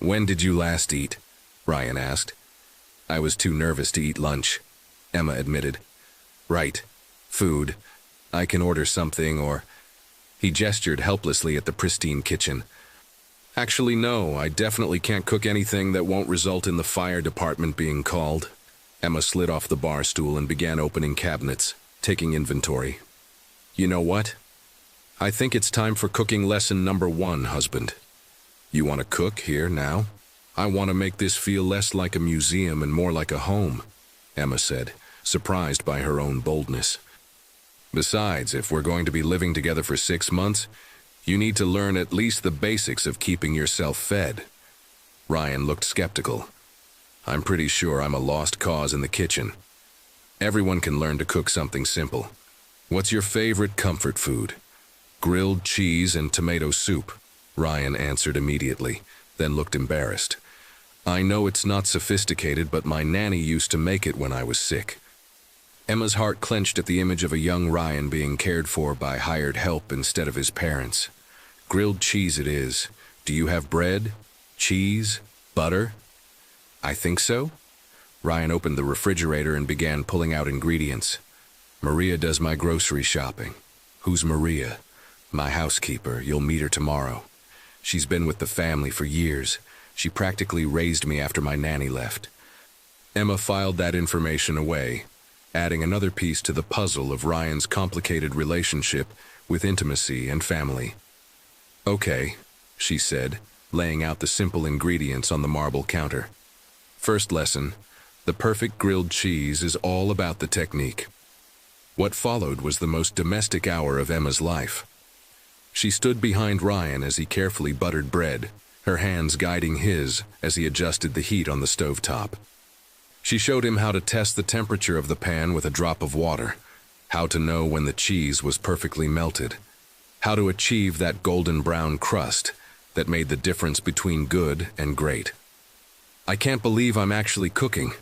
When did you last eat? Ryan asked. I was too nervous to eat lunch, Emma admitted. Right. Food. I can order something or... He gestured helplessly at the pristine kitchen. Actually, no, I definitely can't cook anything that won't result in the fire department being called. Emma slid off the bar stool and began opening cabinets, taking inventory. You know what? I think it's time for cooking lesson number 1, husband. You want to cook here now? I want to make this feel less like a museum and more like a home, Emma said, surprised by her own boldness. Besides, if we're going to be living together for 6 months, you need to learn at least the basics of keeping yourself fed. Ryan looked skeptical. I'm pretty sure I'm a lost cause in the kitchen. Everyone can learn to cook something simple. What's your favorite comfort food? Grilled cheese and tomato soup, Ryan answered immediately, then looked embarrassed. I know it's not sophisticated, but my nanny used to make it when I was sick. Emma's heart clenched at the image of a young Ryan being cared for by hired help instead of his parents. Grilled cheese it is. Do you have bread? Cheese? Butter? I think so. Ryan opened the refrigerator and began pulling out ingredients. Maria does my grocery shopping. Who's Maria? My housekeeper. You'll meet her tomorrow. She's been with the family for years. She practically raised me after my nanny left. Emma filed that information away, adding another piece to the puzzle of Ryan's complicated relationship with intimacy and family. Okay, she said, laying out the simple ingredients on the marble counter. First lesson, the perfect grilled cheese is all about the technique. What followed was the most domestic hour of Emma's life. She stood behind Ryan as he carefully buttered bread, her hands guiding his as he adjusted the heat on the stovetop. She showed him how to test the temperature of the pan with a drop of water, how to know when the cheese was perfectly melted, how to achieve that golden brown crust that made the difference between good and great. "I can't believe I'm actually cooking,"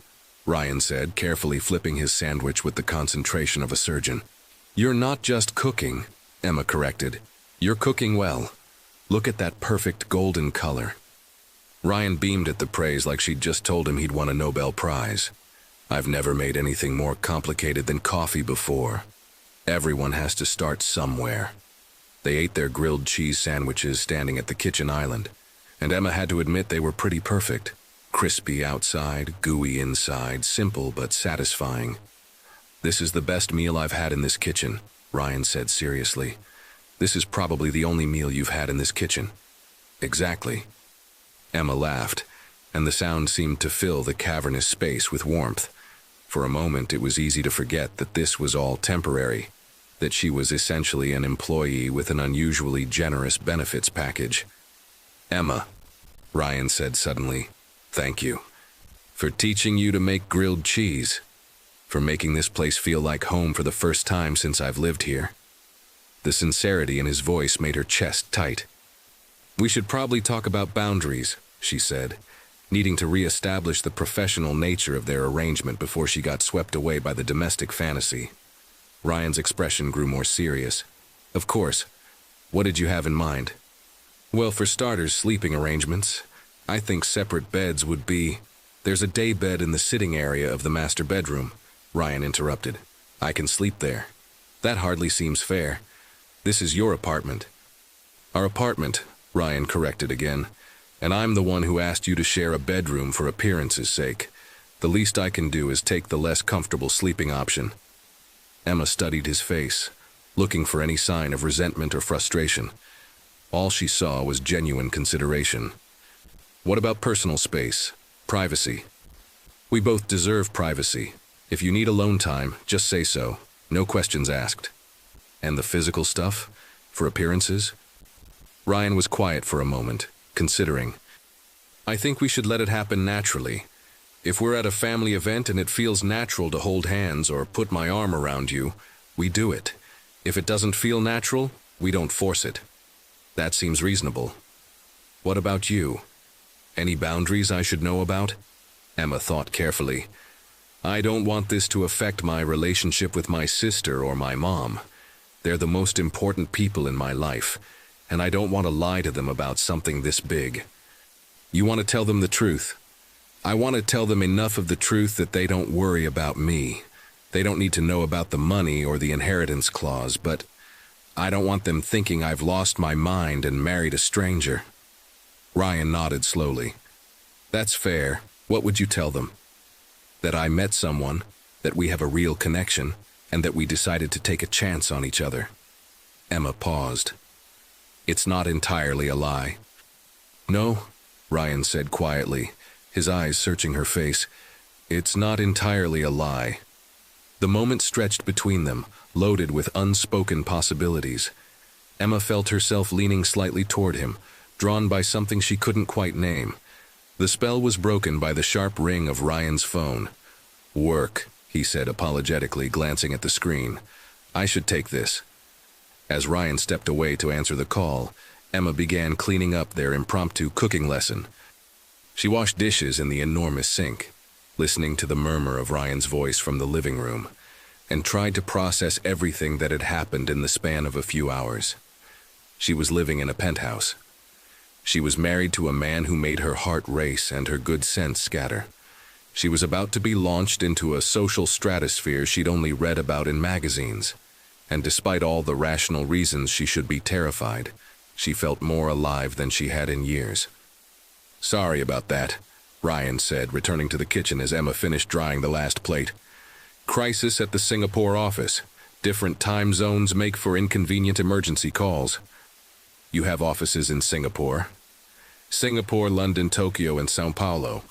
Ryan said, carefully flipping his sandwich with the concentration of a surgeon. "You're not just cooking," Emma corrected. "You're cooking well. Look at that perfect golden color." Ryan beamed at the praise like she'd just told him he'd won a Nobel Prize. "I've never made anything more complicated than coffee before. Everyone has to start somewhere." They ate their grilled cheese sandwiches standing at the kitchen island, and Emma had to admit they were pretty perfect. Crispy outside, gooey inside, simple but satisfying. "This is the best meal I've had in this kitchen," Ryan said seriously. "This is probably the only meal you've had in this kitchen." "Exactly." Emma laughed, and the sound seemed to fill the cavernous space with warmth. For a moment, it was easy to forget that this was all temporary, that she was essentially an employee with an unusually generous benefits package. "Emma," Ryan said suddenly, "thank you. For teaching you to make grilled cheese. For making this place feel like home for the first time since I've lived here." The sincerity in his voice made her chest tight. "We should probably talk about boundaries," she said, needing to re-establish the professional nature of their arrangement before she got swept away by the domestic fantasy. Ryan's expression grew more serious. "Of course. What did you have in mind?" "Well, for starters, sleeping arrangements. I think separate beds would be—" "There's a day bed in the sitting area of the master bedroom," Ryan interrupted. "I can sleep there." "That hardly seems fair. This is your apartment." "Our apartment," Ryan corrected again. "And I'm the one who asked you to share a bedroom for appearance's sake. The least I can do is take the less comfortable sleeping option." Emma studied his face, looking for any sign of resentment or frustration. All she saw was genuine consideration. "What about personal space? Privacy?" "We both deserve privacy. If you need alone time, just say so. No questions asked." "And the physical stuff? For appearances?" Ryan was quiet for a moment, considering. "I think we should let it happen naturally. If we're at a family event and it feels natural to hold hands or put my arm around you, we do it. If it doesn't feel natural, we don't force it. That seems reasonable." "What about you? Any boundaries I should know about?" Emma thought carefully. "I don't want this to affect my relationship with my sister or my mom. They're the most important people in my life, and I don't want to lie to them about something this big." "You want to tell them the truth?" "I want to tell them enough of the truth that they don't worry about me. They don't need to know about the money or the inheritance clause, but I don't want them thinking I've lost my mind and married a stranger." Ryan nodded slowly. "That's fair. What would you tell them?" "That I met someone, that we have a real connection, and that we decided to take a chance on each other." Emma paused. "It's not entirely a lie." "No," Ryan said quietly, his eyes searching her face. "It's not entirely a lie." The moment stretched between them, loaded with unspoken possibilities. Emma felt herself leaning slightly toward him, drawn by something she couldn't quite name. The spell was broken by the sharp ring of Ryan's phone. "Work," he said apologetically, glancing at the screen. "I should take this." As Ryan stepped away to answer the call, Emma began cleaning up their impromptu cooking lesson. She washed dishes in the enormous sink, listening to the murmur of Ryan's voice from the living room, and tried to process everything that had happened in the span of a few hours. She was living in a penthouse. She was married to a man who made her heart race and her good sense scatter. She was about to be launched into a social stratosphere she'd only read about in magazines. And despite all the rational reasons she should be terrified, she felt more alive than she had in years. "Sorry about that," Ryan said, returning to the kitchen as Emma finished drying the last plate. "Crisis at the Singapore office. Different time zones make for inconvenient emergency calls." "You have offices in Singapore?" "Singapore, London, Tokyo, and Sao Paulo.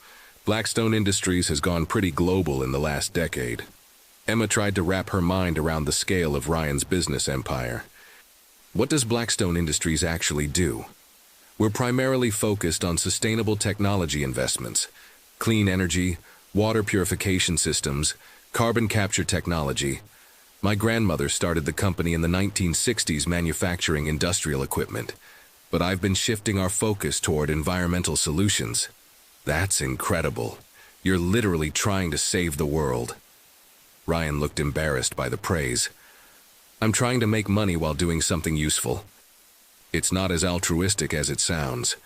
Blackstone Industries has gone pretty global in the last decade." Emma tried to wrap her mind around the scale of Ryan's business empire. "What does Blackstone Industries actually do?" "We're primarily focused on sustainable technology investments, clean energy, water purification systems, carbon capture technology. My grandmother started the company in the 1960s manufacturing industrial equipment, but I've been shifting our focus toward environmental solutions. That's incredible. You're literally trying to save the world. Ryan looked embarrassed by the praise. I'm trying to make money while doing something useful. It's not as altruistic as it sounds.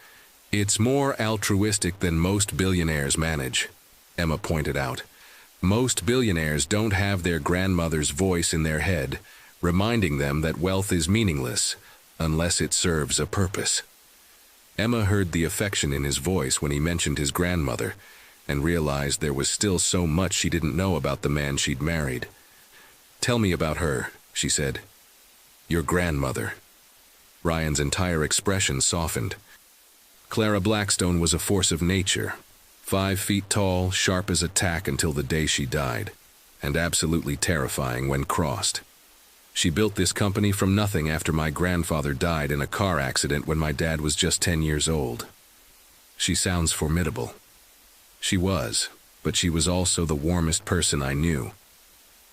It's more altruistic than most billionaires manage, Emma pointed out. Most billionaires don't have their grandmother's voice in their head, reminding them that wealth is meaningless unless it serves a purpose. Emma heard the affection in his voice when he mentioned his grandmother, and realized there was still so much she didn't know about the man she'd married. Tell me about her, she said. Your grandmother. Ryan's entire expression softened. Clara Blackstone was a force of nature, 5 feet tall, sharp as a tack until the day she died, and absolutely terrifying when crossed. She built this company from nothing after my grandfather died in a car accident when my dad was just 10 years old. She sounds formidable. She was, but she was also the warmest person I knew.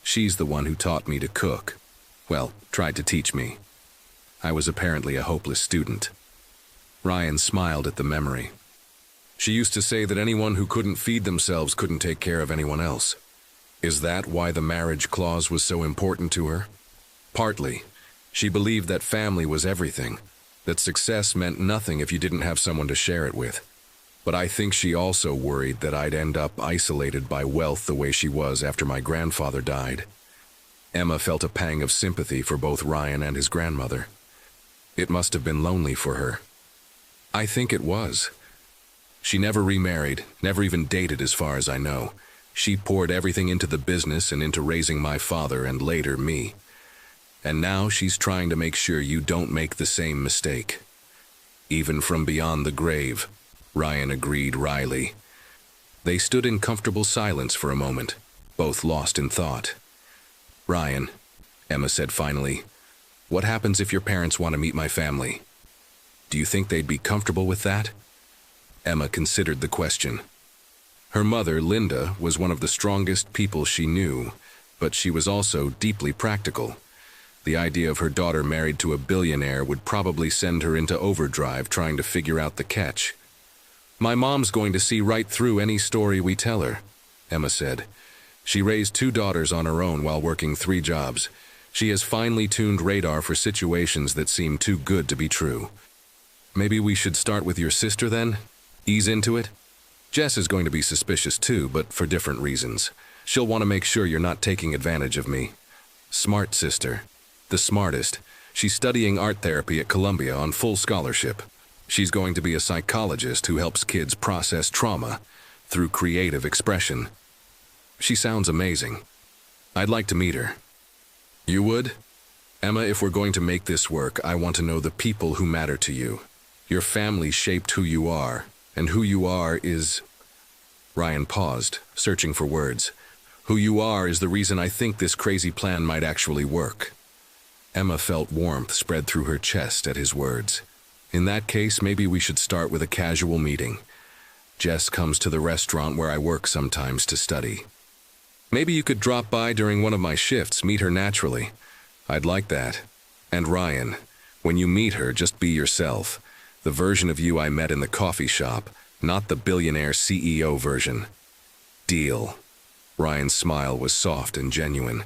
She's the one who taught me to cook. Well, tried to teach me. I was apparently a hopeless student. Ryan smiled at the memory. She used to say that anyone who couldn't feed themselves couldn't take care of anyone else. Is that why the marriage clause was so important to her? Partly. She believed that family was everything, that success meant nothing if you didn't have someone to share it with. But I think she also worried that I'd end up isolated by wealth the way she was after my grandfather died. Emma felt a pang of sympathy for both Ryan and his grandmother. It must have been lonely for her. I think it was. She never remarried, never even dated as far as I know. She poured everything into the business and into raising my father and later me. And now she's trying to make sure you don't make the same mistake. Even from beyond the grave, Ryan agreed wryly. They stood in comfortable silence for a moment, both lost in thought. Ryan, Emma said finally, what happens if your parents want to meet my family? Do you think they'd be comfortable with that? Emma considered the question. Her mother, Linda, was one of the strongest people she knew, but she was also deeply practical. The idea of her daughter married to a billionaire would probably send her into overdrive trying to figure out the catch. My mom's going to see right through any story we tell her, Emma said. She raised 2 daughters on her own while working 3 jobs. She has finely tuned radar for situations that seem too good to be true. Maybe we should start with your sister then? Ease into it? Jess is going to be suspicious too, but for different reasons. She'll want to make sure you're not taking advantage of me. Smart sister. The smartest. She's studying art therapy at Columbia on full scholarship. She's going to be a psychologist who helps kids process trauma through creative expression. She sounds amazing. I'd like to meet her. You would? Emma, if we're going to make this work, I want to know the people who matter to you. Your family shaped who you are, and who you are is... Ryan paused, searching for words. Who you are is the reason I think this crazy plan might actually work. Emma felt warmth spread through her chest at his words. In that case, maybe we should start with a casual meeting. Jess comes to the restaurant where I work sometimes to study. Maybe you could drop by during one of my shifts, meet her naturally. I'd like that. And Ryan, when you meet her, just be yourself. The version of you I met in the coffee shop, not the billionaire CEO version. Deal. Ryan's smile was soft and genuine.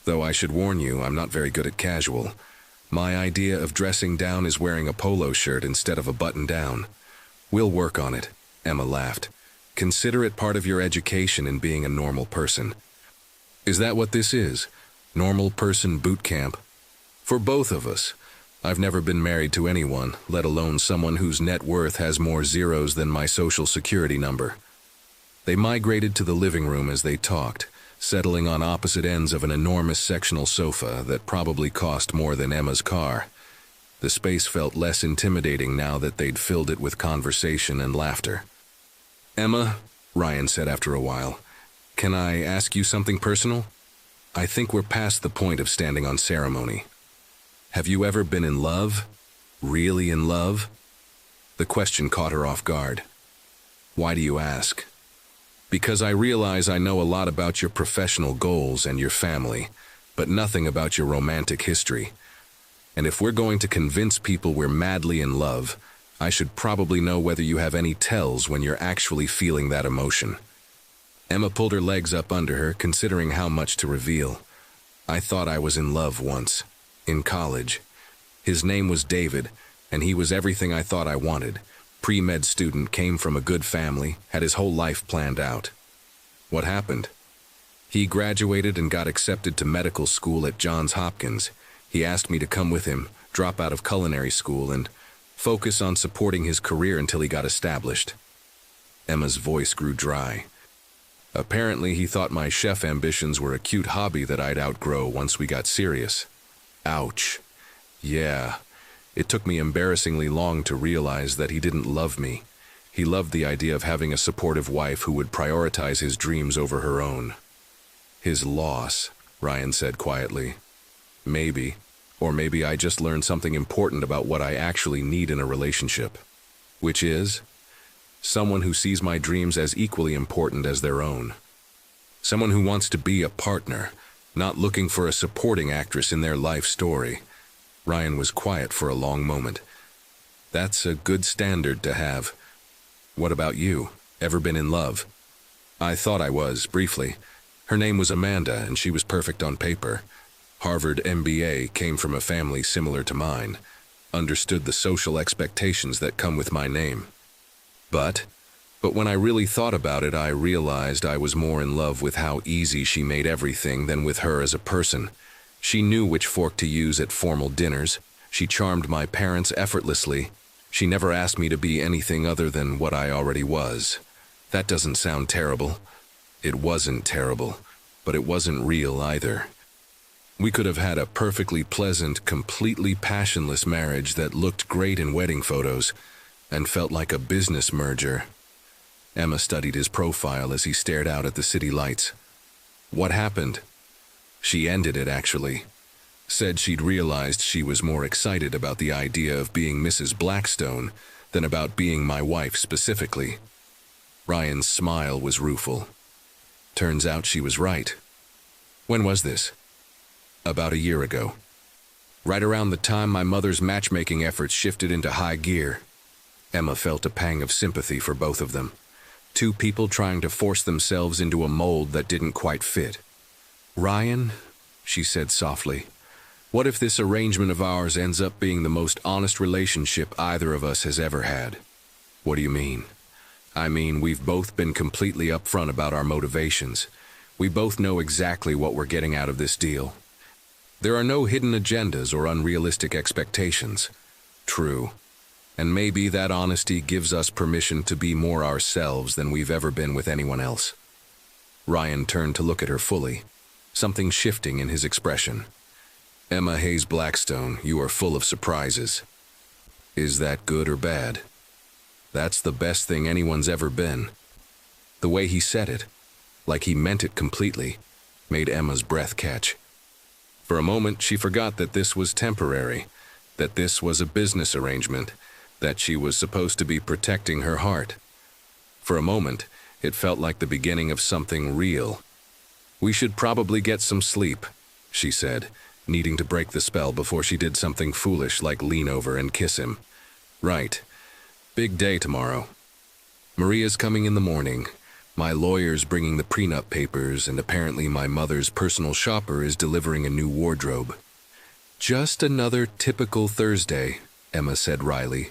Though I should warn you, I'm not very good at casual. My idea of dressing down is wearing a polo shirt instead of a button-down. We'll work on it, Emma laughed. Consider it part of your education in being a normal person. Is that what this is? Normal person boot camp? For both of us. I've never been married to anyone, let alone someone whose net worth has more zeros than my social security number. They migrated to the living room as they talked, settling on opposite ends of an enormous sectional sofa that probably cost more than Emma's car. The space felt less intimidating now that they'd filled it with conversation and laughter. Emma, Ryan said after a while, can I ask you something personal? I think we're past the point of standing on ceremony. Have you ever been in love? Really in love? The question caught her off guard. Why do you ask? Because I realize I know a lot about your professional goals and your family, but nothing about your romantic history. And if we're going to convince people we're madly in love, I should probably know whether you have any tells when you're actually feeling that emotion." Emma pulled her legs up under her, considering how much to reveal. "I thought I was in love once, in college. His name was David, and he was everything I thought I wanted. Pre-med student, came from a good family, had his whole life planned out." "What happened?" "He graduated and got accepted to medical school at Johns Hopkins. He asked me to come with him, drop out of culinary school, and focus on supporting his career until he got established." Emma's voice grew dry. "Apparently he thought my chef ambitions were a cute hobby that I'd outgrow once we got serious." Ouch. Yeah, it took me embarrassingly long to realize that he didn't love me. He loved the idea of having a supportive wife who would prioritize his dreams over her own. "His loss," Ryan said quietly. "Maybe. Or maybe I just learned something important about what I actually need in a relationship. Which is someone who sees my dreams as equally important as their own. Someone who wants to be a partner, not looking for a supporting actress in their life story." Ryan was quiet for a long moment. "That's a good standard to have. What about you? Ever been in love?" "I thought I was, briefly. Her name was Amanda, and she was perfect on paper. Harvard MBA, came from a family similar to mine. Understood the social expectations that come with my name. But when I really thought about it, I realized I was more in love with how easy she made everything than with her as a person. She knew which fork to use at formal dinners. She charmed my parents effortlessly. She never asked me to be anything other than what I already was. That doesn't sound terrible. It wasn't terrible, but it wasn't real either. We could have had a perfectly pleasant, completely passionless marriage that looked great in wedding photos and felt like a business merger." Emma studied his profile as he stared out at the city lights. "What happened?" "She ended it, actually. Said she'd realized she was more excited about the idea of being Mrs. Blackstone than about being my wife specifically." Ryan's smile was rueful. "Turns out she was right." "When was this?" "About a year ago. Right around the time my mother's matchmaking efforts shifted into high gear." Emma felt a pang of sympathy for both of them. Two people trying to force themselves into a mold that didn't quite fit. "Ryan," she said softly, "what if this arrangement of ours ends up being the most honest relationship either of us has ever had?" "What do you mean?" "I mean, we've both been completely upfront about our motivations. We both know exactly what we're getting out of this deal. There are no hidden agendas or unrealistic expectations." "True. And maybe that honesty gives us permission to be more ourselves than we've ever been with anyone else." Ryan turned to look at her fully, something shifting in his expression. "Emma Hayes Blackstone, you are full of surprises. Is that good or bad?" "That's the best thing anyone's ever been." The way he said it, like he meant it completely, made Emma's breath catch. For a moment, she forgot that this was temporary, that this was a business arrangement, that she was supposed to be protecting her heart. For a moment, it felt like the beginning of something real. "We should probably get some sleep," she said, needing to break the spell before she did something foolish like lean over and kiss him. "Right. Big day tomorrow. Maria's coming in the morning. My lawyer's bringing the prenup papers, and apparently my mother's personal shopper is delivering a new wardrobe." "Just another typical Thursday," Emma said wryly.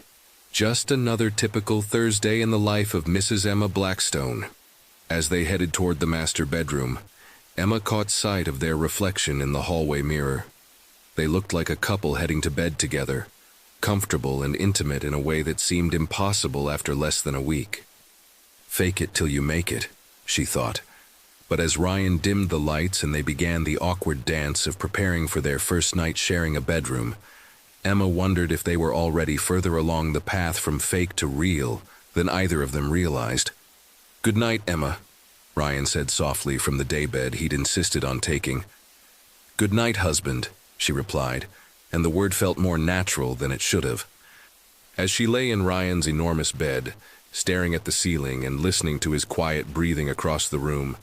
"Just another typical Thursday in the life of Mrs. Emma Blackstone." As they headed toward the master bedroom, Emma caught sight of their reflection in the hallway mirror. They looked like a couple heading to bed together, comfortable and intimate in a way that seemed impossible after less than a week. "Fake it till you make it," she thought. But as Ryan dimmed the lights and they began the awkward dance of preparing for their first night sharing a bedroom, Emma wondered if they were already further along the path from fake to real than either of them realized. "Good night, Emma," Ryan said softly from the daybed he'd insisted on taking. "Good night, husband," she replied, and the word felt more natural than it should have. As she lay in Ryan's enormous bed, staring at the ceiling and listening to his quiet breathing across the room.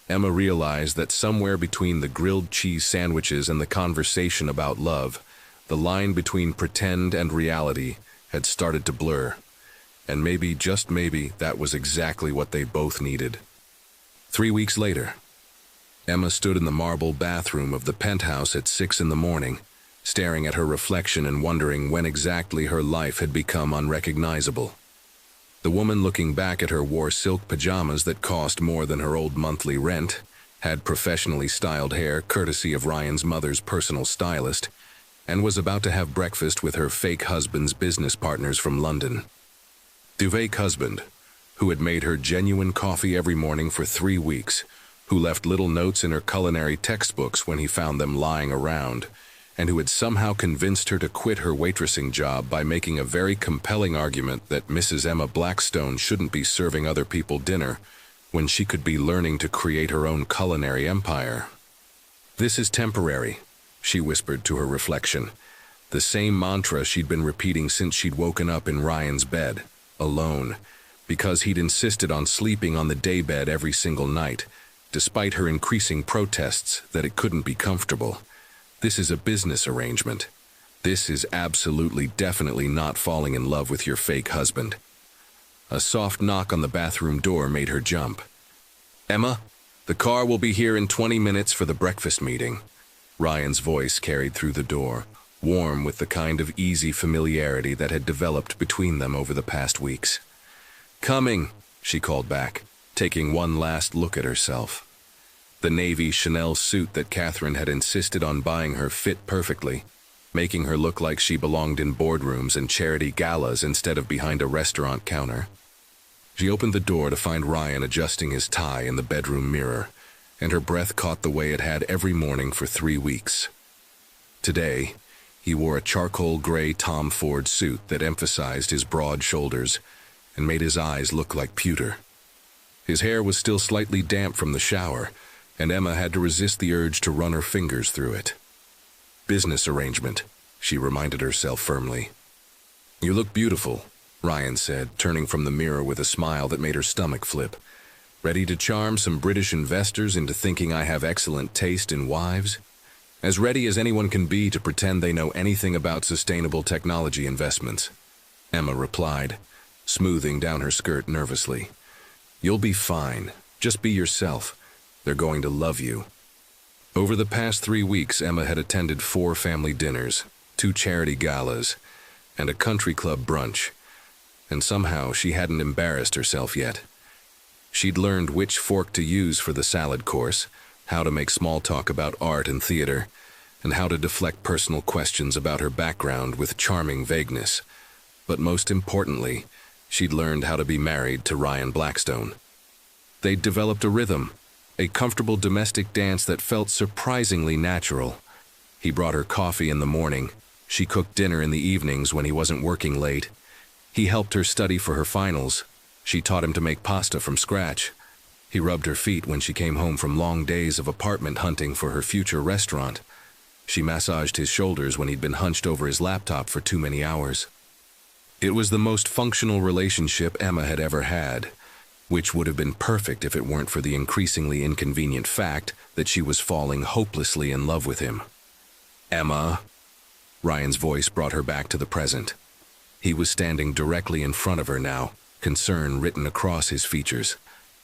Emma realized that somewhere between the grilled cheese sandwiches and the conversation about love, the line between pretend and reality had started to blur. And maybe, just maybe, that was exactly what they both needed. 3 weeks later, Emma stood in the marble bathroom of the penthouse at 6 in the morning, staring at her reflection and wondering when exactly her life had become unrecognizable. The woman looking back at her wore silk pajamas that cost more than her old monthly rent, had professionally styled hair courtesy of Ryan's mother's personal stylist, and was about to have breakfast with her fake husband's business partners from London. The fake husband, who had made her genuine coffee every morning for 3 weeks, who left little notes in her culinary textbooks when he found them lying around, and who had somehow convinced her to quit her waitressing job by making a very compelling argument that Mrs. Emma Blackstone shouldn't be serving other people dinner when she could be learning to create her own culinary empire. "This is temporary," she whispered to her reflection, the same mantra she'd been repeating since she'd woken up in Ryan's bed, alone, because he'd insisted on sleeping on the daybed every single night, despite her increasing protests that it couldn't be comfortable. This is a business arrangement. This is absolutely, definitely not falling in love with your fake husband. A soft knock on the bathroom door made her jump. "Emma, the car will be here in 20 minutes for the breakfast meeting." Ryan's voice carried through the door, warm with the kind of easy familiarity that had developed between them over the past weeks. "Coming," she called back, taking one last look at herself. The navy Chanel suit that Catherine had insisted on buying her fit perfectly, making her look like she belonged in boardrooms and charity galas instead of behind a restaurant counter. She opened the door to find Ryan adjusting his tie in the bedroom mirror, and her breath caught the way it had every morning for 3 weeks. Today, he wore a charcoal gray Tom Ford suit that emphasized his broad shoulders and made his eyes look like pewter. His hair was still slightly damp from the shower, and Emma had to resist the urge to run her fingers through it. "Business arrangement," she reminded herself firmly. "You look beautiful," Ryan said, turning from the mirror with a smile that made her stomach flip. "Ready to charm some British investors into thinking I have excellent taste in wives? As ready as anyone can be to pretend they know anything about sustainable technology investments," Emma replied, smoothing down her skirt nervously. "You'll be fine. Just be yourself. They're going to love you." Over the past 3 weeks, Emma had attended 4 family dinners, 2 charity galas, and a country club brunch, and somehow she hadn't embarrassed herself yet. She'd learned which fork to use for the salad course, how to make small talk about art and theater, and how to deflect personal questions about her background with charming vagueness. But most importantly, she'd learned how to be married to Ryan Blackstone. They'd developed a rhythm, a comfortable domestic dance that felt surprisingly natural. He brought her coffee in the morning. She cooked dinner in the evenings when he wasn't working late. He helped her study for her finals. She taught him to make pasta from scratch. He rubbed her feet when she came home from long days of apartment hunting for her future restaurant. She massaged his shoulders when he'd been hunched over his laptop for too many hours. It was the most functional relationship Emma had ever had, which would have been perfect if it weren't for the increasingly inconvenient fact that she was falling hopelessly in love with him. "Emma," Ryan's voice brought her back to the present. He was standing directly in front of her now, concern written across his features.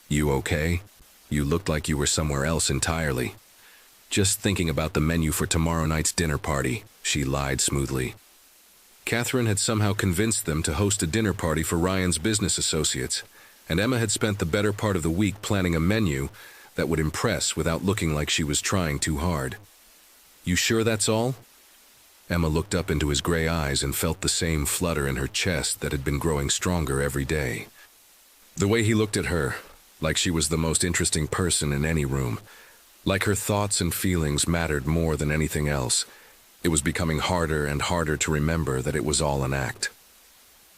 "You okay? You looked like you were somewhere else entirely." "Just thinking about the menu for tomorrow night's dinner party," she lied smoothly. Catherine had somehow convinced them to host a dinner party for Ryan's business associates, and Emma had spent the better part of the week planning a menu that would impress without looking like she was trying too hard. "You sure that's all?" Emma looked up into his gray eyes and felt the same flutter in her chest that had been growing stronger every day. The way he looked at her, like she was the most interesting person in any room, like her thoughts and feelings mattered more than anything else, it was becoming harder and harder to remember that it was all an act.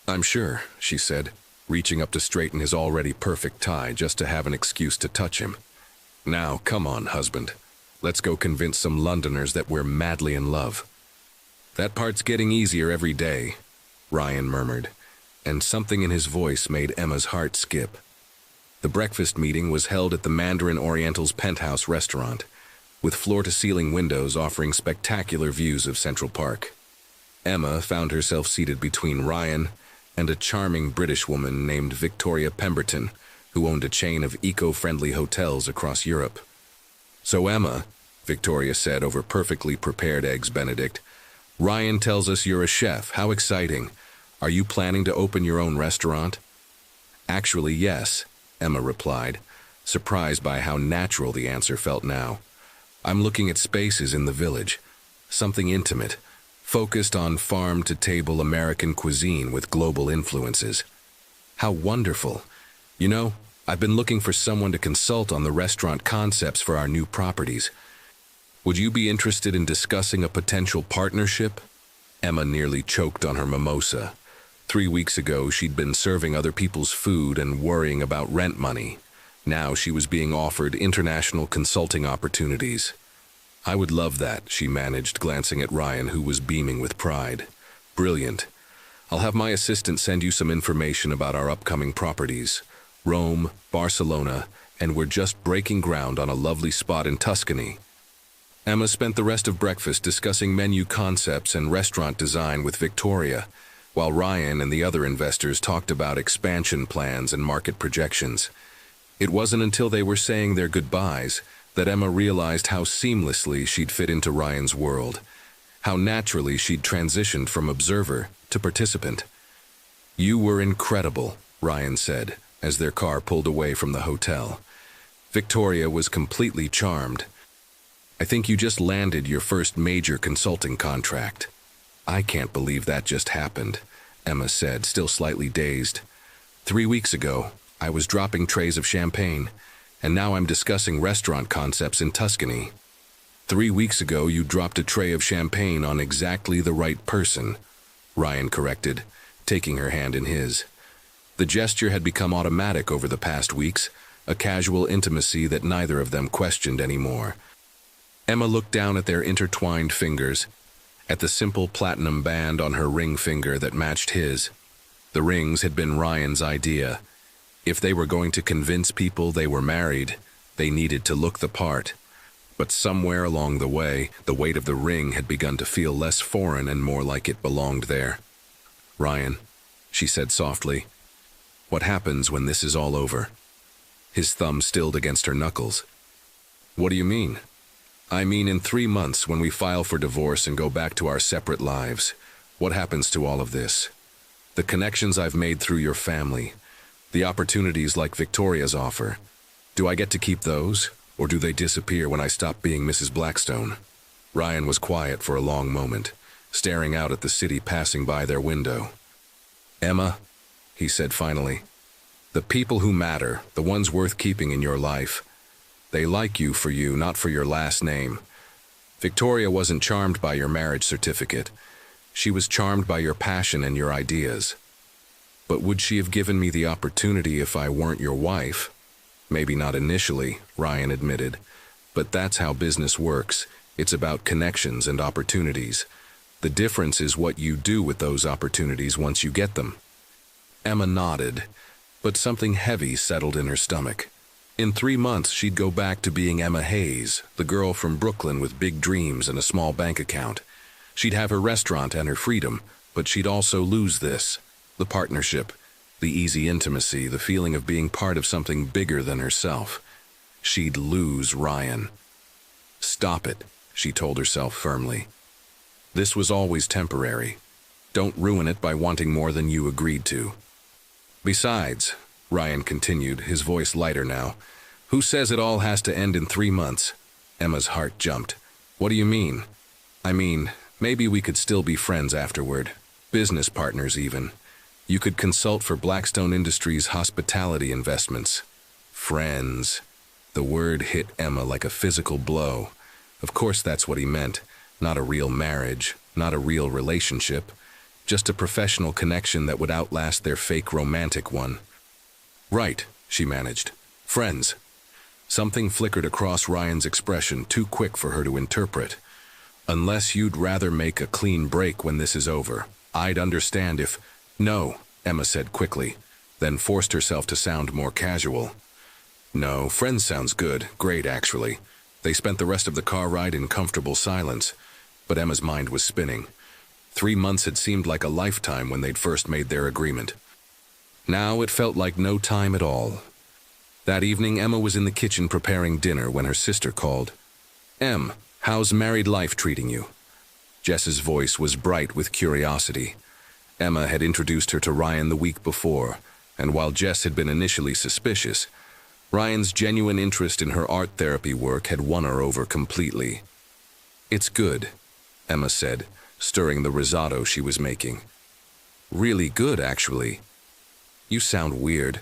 "I'm sure," she said, reaching up to straighten his already perfect tie just to have an excuse to touch him. "Now, come on, husband. Let's go convince some Londoners that we're madly in love." "That part's getting easier every day," Ryan murmured. and something in his voice made Emma's heart skip. The breakfast meeting was held at the Mandarin Oriental's penthouse restaurant, with floor-to-ceiling windows offering spectacular views of Central Park. Emma found herself seated between Ryan and a charming British woman named Victoria Pemberton, who owned a chain of eco-friendly hotels across Europe. "So Emma," Victoria said over perfectly prepared Eggs Benedict, "Ryan tells us you're a chef. How exciting. Are you planning to open your own restaurant?" "Actually, yes," Emma replied, surprised by how natural the answer felt now. "I'm looking at spaces in the village, something intimate, focused on farm-to-table American cuisine with global influences." "How wonderful. You know, I've been looking for someone to consult on the restaurant concepts for our new properties. Would you be interested in discussing a potential partnership?" Emma nearly choked on her mimosa. 3 weeks ago, she'd been serving other people's food and worrying about rent money. Now she was being offered international consulting opportunities. "I would love that," she managed, glancing at Ryan, who was beaming with pride. "Brilliant. I'll have my assistant send you some information about our upcoming properties. Rome, Barcelona, and we're just breaking ground on a lovely spot in Tuscany." Emma spent the rest of breakfast discussing menu concepts and restaurant design with Victoria, while Ryan and the other investors talked about expansion plans and market projections. It wasn't until they were saying their goodbyes that Emma realized how seamlessly she'd fit into Ryan's world, how naturally she'd transitioned from observer to participant. "You were incredible," Ryan said, as their car pulled away from the hotel. Victoria was completely charmed. "I think you just landed your first major consulting contract." "I can't believe that just happened," Emma said, still slightly dazed. 3 weeks ago, I was dropping trays of champagne, and now I'm discussing restaurant concepts in Tuscany." 3 weeks ago, you dropped a tray of champagne on exactly the right person," Ryan corrected, taking her hand in his. The gesture had become automatic over the past weeks, a casual intimacy that neither of them questioned anymore. Emma looked down at their intertwined fingers, at the simple platinum band on her ring finger that matched his. The rings had been Ryan's idea. If they were going to convince people they were married, they needed to look the part. But somewhere along the way, the weight of the ring had begun to feel less foreign and more like it belonged there. "Ryan," she said softly, "what happens when this is all over?" His thumb stilled against her knuckles. "What do you mean?" "I mean, in 3 months, when we file for divorce and go back to our separate lives, what happens to all of this? The connections I've made through your family, the opportunities like Victoria's offer, do I get to keep those, or do they disappear when I stop being Mrs. Blackstone?" Ryan was quiet for a long moment, staring out at the city passing by their window. "Emma," he said finally, "the people who matter, the ones worth keeping in your life, they like you for you, not for your last name. Victoria wasn't charmed by your marriage certificate. She was charmed by your passion and your ideas. But would she have given me the opportunity if I weren't your wife? Maybe not initially," Ryan admitted. "But that's how business works. It's about connections and opportunities. The difference is what you do with those opportunities once you get them." Emma nodded, but something heavy settled in her stomach. In 3 months, she'd go back to being Emma Hayes, the girl from Brooklyn with big dreams and a small bank account. She'd have her restaurant and her freedom, but she'd also lose this, the partnership, the easy intimacy, the feeling of being part of something bigger than herself. She'd lose Ryan. "Stop it," she told herself firmly. "This was always temporary. Don't ruin it by wanting more than you agreed to. Besides," Ryan continued, his voice lighter now, "who says it all has to end in 3 months? Emma's heart jumped. "What do you mean?" "I mean, maybe we could still be friends afterward. Business partners, even. You could consult for Blackstone Industries' hospitality investments." Friends. The word hit Emma like a physical blow. Of course that's what he meant. Not a real marriage, not a real relationship. Just a professional connection that would outlast their fake romantic one. "Right," she managed. "Friends." Something flickered across Ryan's expression, too quick for her to interpret. "Unless you'd rather make a clean break when this is over, I'd understand if—" "No," Emma said quickly, then forced herself to sound more casual. No, friends sounds good, great actually. They spent the rest of the car ride in comfortable silence, but Emma's mind was spinning. 3 months had seemed like a lifetime when they'd first made their agreement. Now it felt like no time at all. That evening, Emma was in the kitchen preparing dinner when her sister called. "Em, how's married life treating you?" Jess's voice was bright with curiosity. Emma had introduced her to Ryan the week before, and while Jess had been initially suspicious, Ryan's genuine interest in her art therapy work had won her over completely. "It's good," Emma said, stirring the risotto she was making. "Really good, actually." "You sound weird."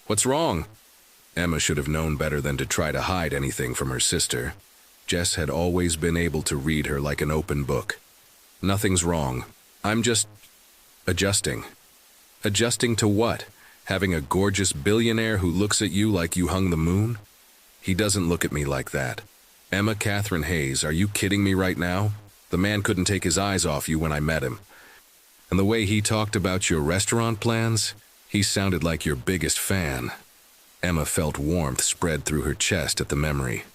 "What's wrong?" Emma should have known better than to try to hide anything from her sister. Jess had always been able to read her like an open book. "Nothing's wrong. I'm just adjusting." "Adjusting to what? Having a gorgeous billionaire who looks at you like you hung the moon?" "He doesn't look at me like that." "Emma Catherine Hayes, are you kidding me right now? The man couldn't take his eyes off you when I met him. And the way he talked about your restaurant plans, he sounded like your biggest fan." Emma felt warmth spread through her chest at the memory.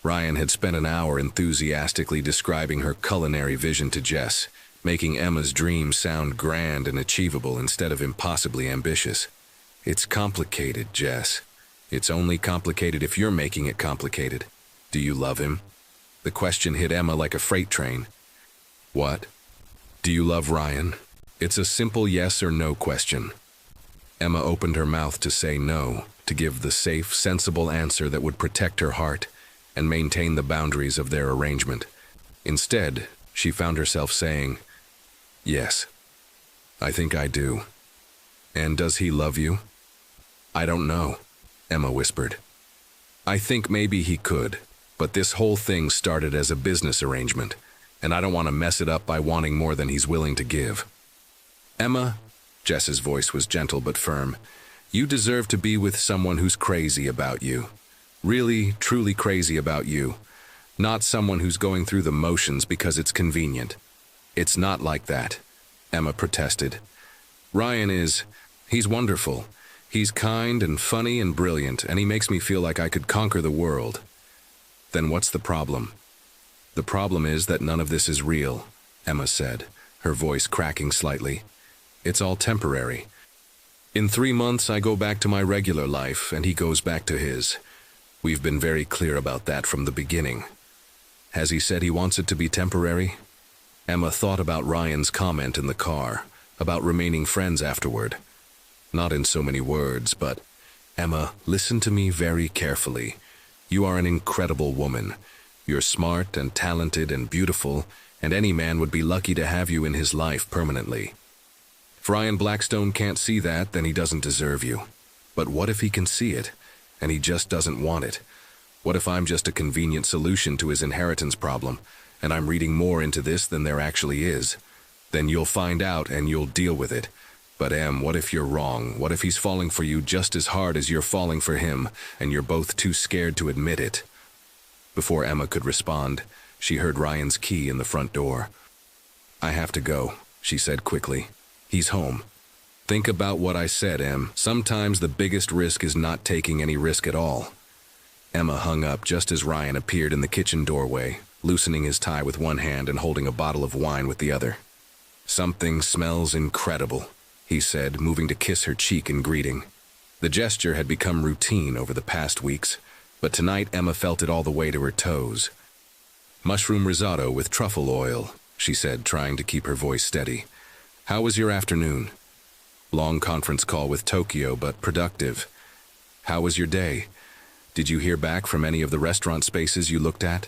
Ryan had spent an hour enthusiastically describing her culinary vision to Jess, making Emma's dream sound grand and achievable instead of impossibly ambitious. "It's complicated, Jess. It's only complicated if you're making it complicated. Do you love him?" The question hit Emma like a freight train. "What? Do you love Ryan?" It's a simple yes or no question. Emma opened her mouth to say no, to give the safe, sensible answer that would protect her heart and maintain the boundaries of their arrangement. Instead, she found herself saying, "Yes, I think I do." "And does he love you?" "I don't know," Emma whispered. "I think maybe he could, but this whole thing started as a business arrangement, and I don't want to mess it up by wanting more than he's willing to give." "Emma," Jess's voice was gentle but firm, "you deserve to be with someone who's crazy about you. Really, truly crazy about you. Not someone who's going through the motions because it's convenient." "It's not like that," Emma protested. He's wonderful. He's kind and funny and brilliant, and he makes me feel like I could conquer the world." "Then what's the problem?" "The problem is that none of this is real," Emma said, her voice cracking slightly. "It's all temporary. In 3 months, I go back to my regular life, and he goes back to his. We've been very clear about that from the beginning." "Has he said he wants it to be temporary?" Emma thought about Ryan's comment in the car, about remaining friends afterward. Not in so many words, but, "Emma, listen to me very carefully. You are an incredible woman. You're smart and talented and beautiful, and any man would be lucky to have you in his life permanently. If Ryan Blackstone can't see that, then he doesn't deserve you. But what if he can see it, and he just doesn't want it? What if I'm just a convenient solution to his inheritance problem, and I'm reading more into this than there actually is? Then you'll find out and you'll deal with it. But Em, what if you're wrong? What if he's falling for you just as hard as you're falling for him, and you're both too scared to admit it?" Before Emma could respond, she heard Ryan's key in the front door. "I have to go," she said quickly. "He's home." "Think about what I said, Em. Sometimes the biggest risk is not taking any risk at all." Emma hung up just as Ryan appeared in the kitchen doorway, loosening his tie with one hand and holding a bottle of wine with the other. "Something smells incredible," he said, moving to kiss her cheek in greeting. The gesture had become routine over the past weeks, but tonight Emma felt it all the way to her toes. "Mushroom risotto with truffle oil," she said, trying to keep her voice steady. "How was your afternoon?" "Long conference call with Tokyo, but productive." "How was your day? Did you hear back from any of the restaurant spaces you looked at?"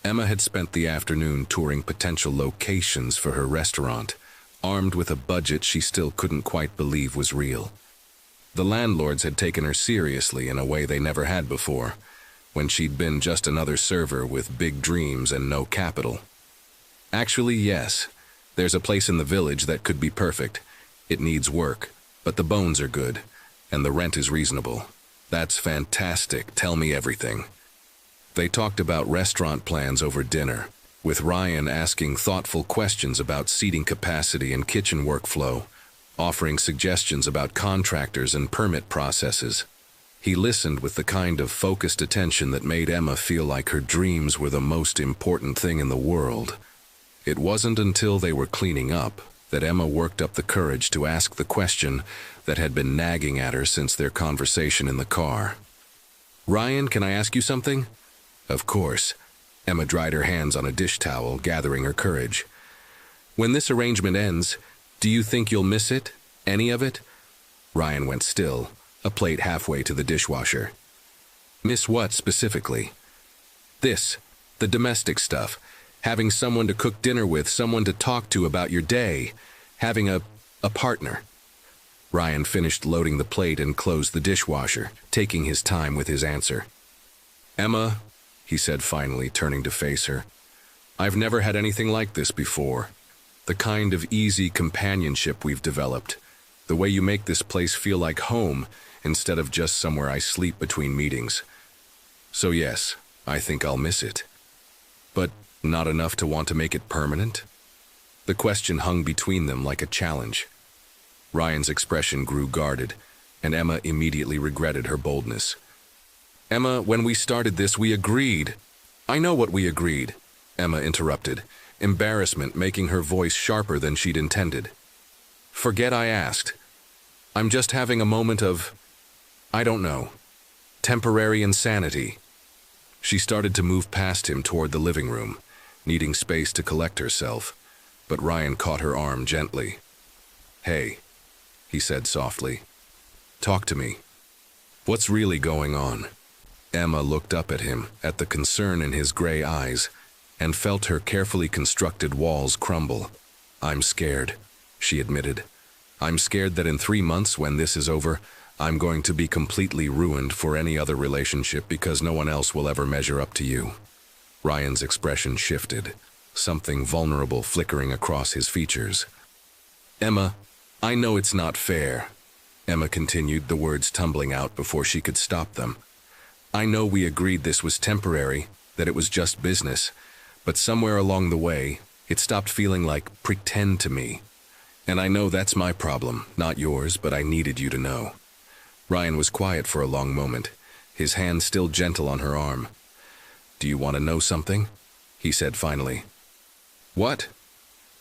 Emma had spent the afternoon touring potential locations for her restaurant, armed with a budget she still couldn't quite believe was real. The landlords had taken her seriously in a way they never had before, when she'd been just another server with big dreams and no capital. "Actually, yes. There's a place in the village that could be perfect. It needs work, but the bones are good, and the rent is reasonable." "That's fantastic. Tell me everything." They talked about restaurant plans over dinner, with Ryan asking thoughtful questions about seating capacity and kitchen workflow, offering suggestions about contractors and permit processes. He listened with the kind of focused attention that made Emma feel like her dreams were the most important thing in the world. It wasn't until they were cleaning up that Emma worked up the courage to ask the question that had been nagging at her since their conversation in the car. "Ryan, can I ask you something?" "Of course." Emma dried her hands on a dish towel, gathering her courage. "When this arrangement ends, do you think you'll miss it? Any of it?" Ryan went still, a plate halfway to the dishwasher. "Miss what specifically?" "This, the domestic stuff. Having someone to cook dinner with, someone to talk to about your day, having a partner." Ryan finished loading the plate and closed the dishwasher, taking his time with his answer. "Emma," he said finally, turning to face her, "I've never had anything like this before. The kind of easy companionship we've developed. The way you make this place feel like home instead of just somewhere I sleep between meetings. So yes, I think I'll miss it. But not enough to want to make it permanent?" The question hung between them like a challenge. Ryan's expression grew guarded, and Emma immediately regretted her boldness. "Emma, when we started this, we agreed." "I know what we agreed," Emma interrupted, embarrassment making her voice sharper than she'd intended. "Forget I asked. I'm just having a moment of, I don't know, temporary insanity." She started to move past him toward the living room, needing space to collect herself, but Ryan caught her arm gently. "Hey," he said softly, "talk to me. What's really going on?" Emma looked up at him, at the concern in his gray eyes, and felt her carefully constructed walls crumble. "I'm scared," she admitted. "I'm scared that in 3 months, when this is over, I'm going to be completely ruined for any other relationship because no one else will ever measure up to you." Ryan's expression shifted, something vulnerable flickering across his features. "Emma, I know it's not fair," Emma continued, the words tumbling out before she could stop them. "I know we agreed this was temporary, that it was just business, but somewhere along the way, it stopped feeling like pretend to me. And I know that's my problem, not yours, but I needed you to know." Ryan was quiet for a long moment, his hand still gentle on her arm. "Do you want to know something?" he said finally. "What?"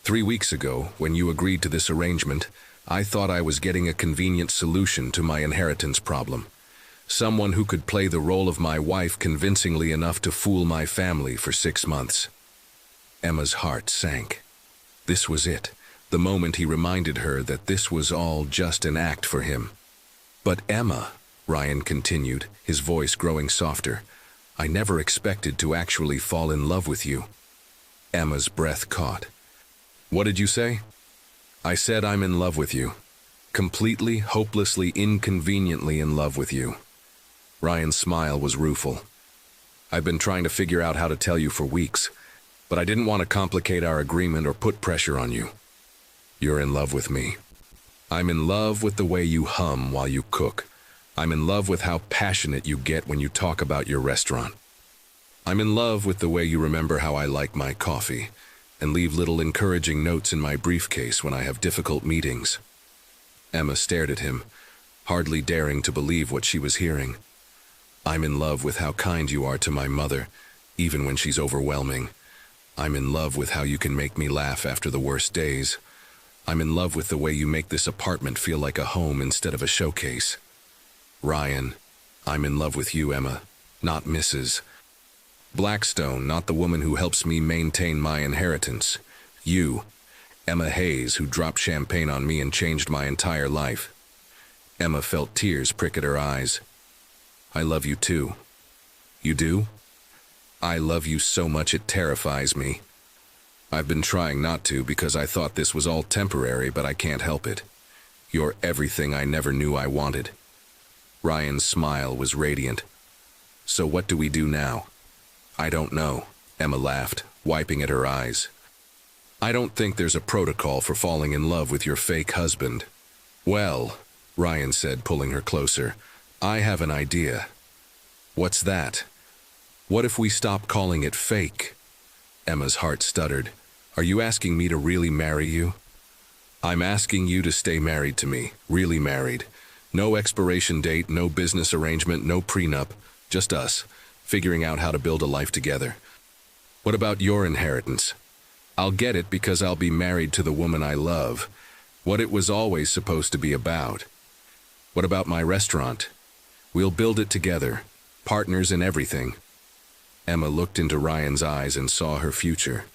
3 weeks ago, when you agreed to this arrangement, I thought I was getting a convenient solution to my inheritance problem. Someone who could play the role of my wife convincingly enough to fool my family for 6 months. Emma's heart sank. This was it, the moment he reminded her that this was all just an act for him. "But Emma," Ryan continued, his voice growing softer, "I never expected to actually fall in love with you." Emma's breath caught. "What did you say?" "I said I'm in love with you. Completely, hopelessly, inconveniently in love with you." Ryan's smile was rueful. "I've been trying to figure out how to tell you for weeks, but I didn't want to complicate our agreement or put pressure on you. You're in love with me. I'm in love with the way you hum while you cook. I'm in love with how passionate you get when you talk about your restaurant. I'm in love with the way you remember how I like my coffee and leave little encouraging notes in my briefcase when I have difficult meetings." Emma stared at him, hardly daring to believe what she was hearing. "I'm in love with how kind you are to my mother, even when she's overwhelming. I'm in love with how you can make me laugh after the worst days. I'm in love with the way you make this apartment feel like a home instead of a showcase. Ryan, I'm in love with you, Emma, not Mrs. Blackstone, not the woman who helps me maintain my inheritance. You, Emma Hayes, who dropped champagne on me and changed my entire life." Emma felt tears prick at her eyes. "I love you too." "You do?" "I love you so much it terrifies me. I've been trying not to because I thought this was all temporary, but I can't help it. You're everything I never knew I wanted." Ryan's smile was radiant. "So what do we do now?" "I don't know," Emma laughed, wiping at her eyes. "I don't think there's a protocol for falling in love with your fake husband." "Well," Ryan said, pulling her closer, "I have an idea." "What's that?" "What if we stop calling it fake?" Emma's heart stuttered. "Are you asking me to really marry you?" I'm asking you to stay married to me, really married. No expiration date, no business arrangement, no prenup, just us, figuring out how to build a life together. What about your inheritance? I'll get it because I'll be married to the woman I love, what it was always supposed to be about. What about my restaurant? We'll build it together, partners in everything. Emma looked into Ryan's eyes and saw her future.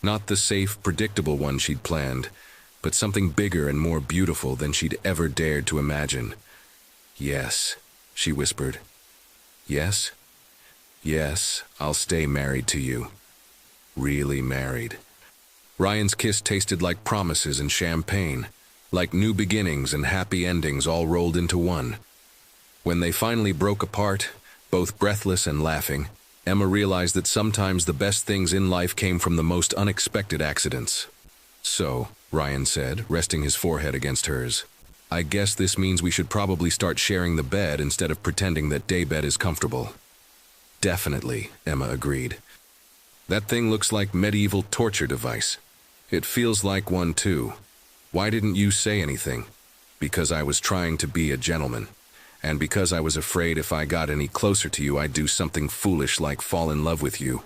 Not the safe, predictable one she'd planned, but something bigger and more beautiful than she'd ever dared to imagine. Yes, she whispered. Yes? Yes, I'll stay married to you. Really married. Ryan's kiss tasted like promises and champagne, like new beginnings and happy endings all rolled into one. When they finally broke apart, both breathless and laughing, Emma realized that sometimes the best things in life came from the most unexpected accidents. So, Ryan said, resting his forehead against hers, I guess this means we should probably start sharing the bed instead of pretending that daybed is comfortable. Definitely, Emma agreed. That thing looks like medieval torture device. It feels like one too. Why didn't you say anything? Because I was trying to be a gentleman. And because I was afraid if I got any closer to you I'd do something foolish like fall in love with you.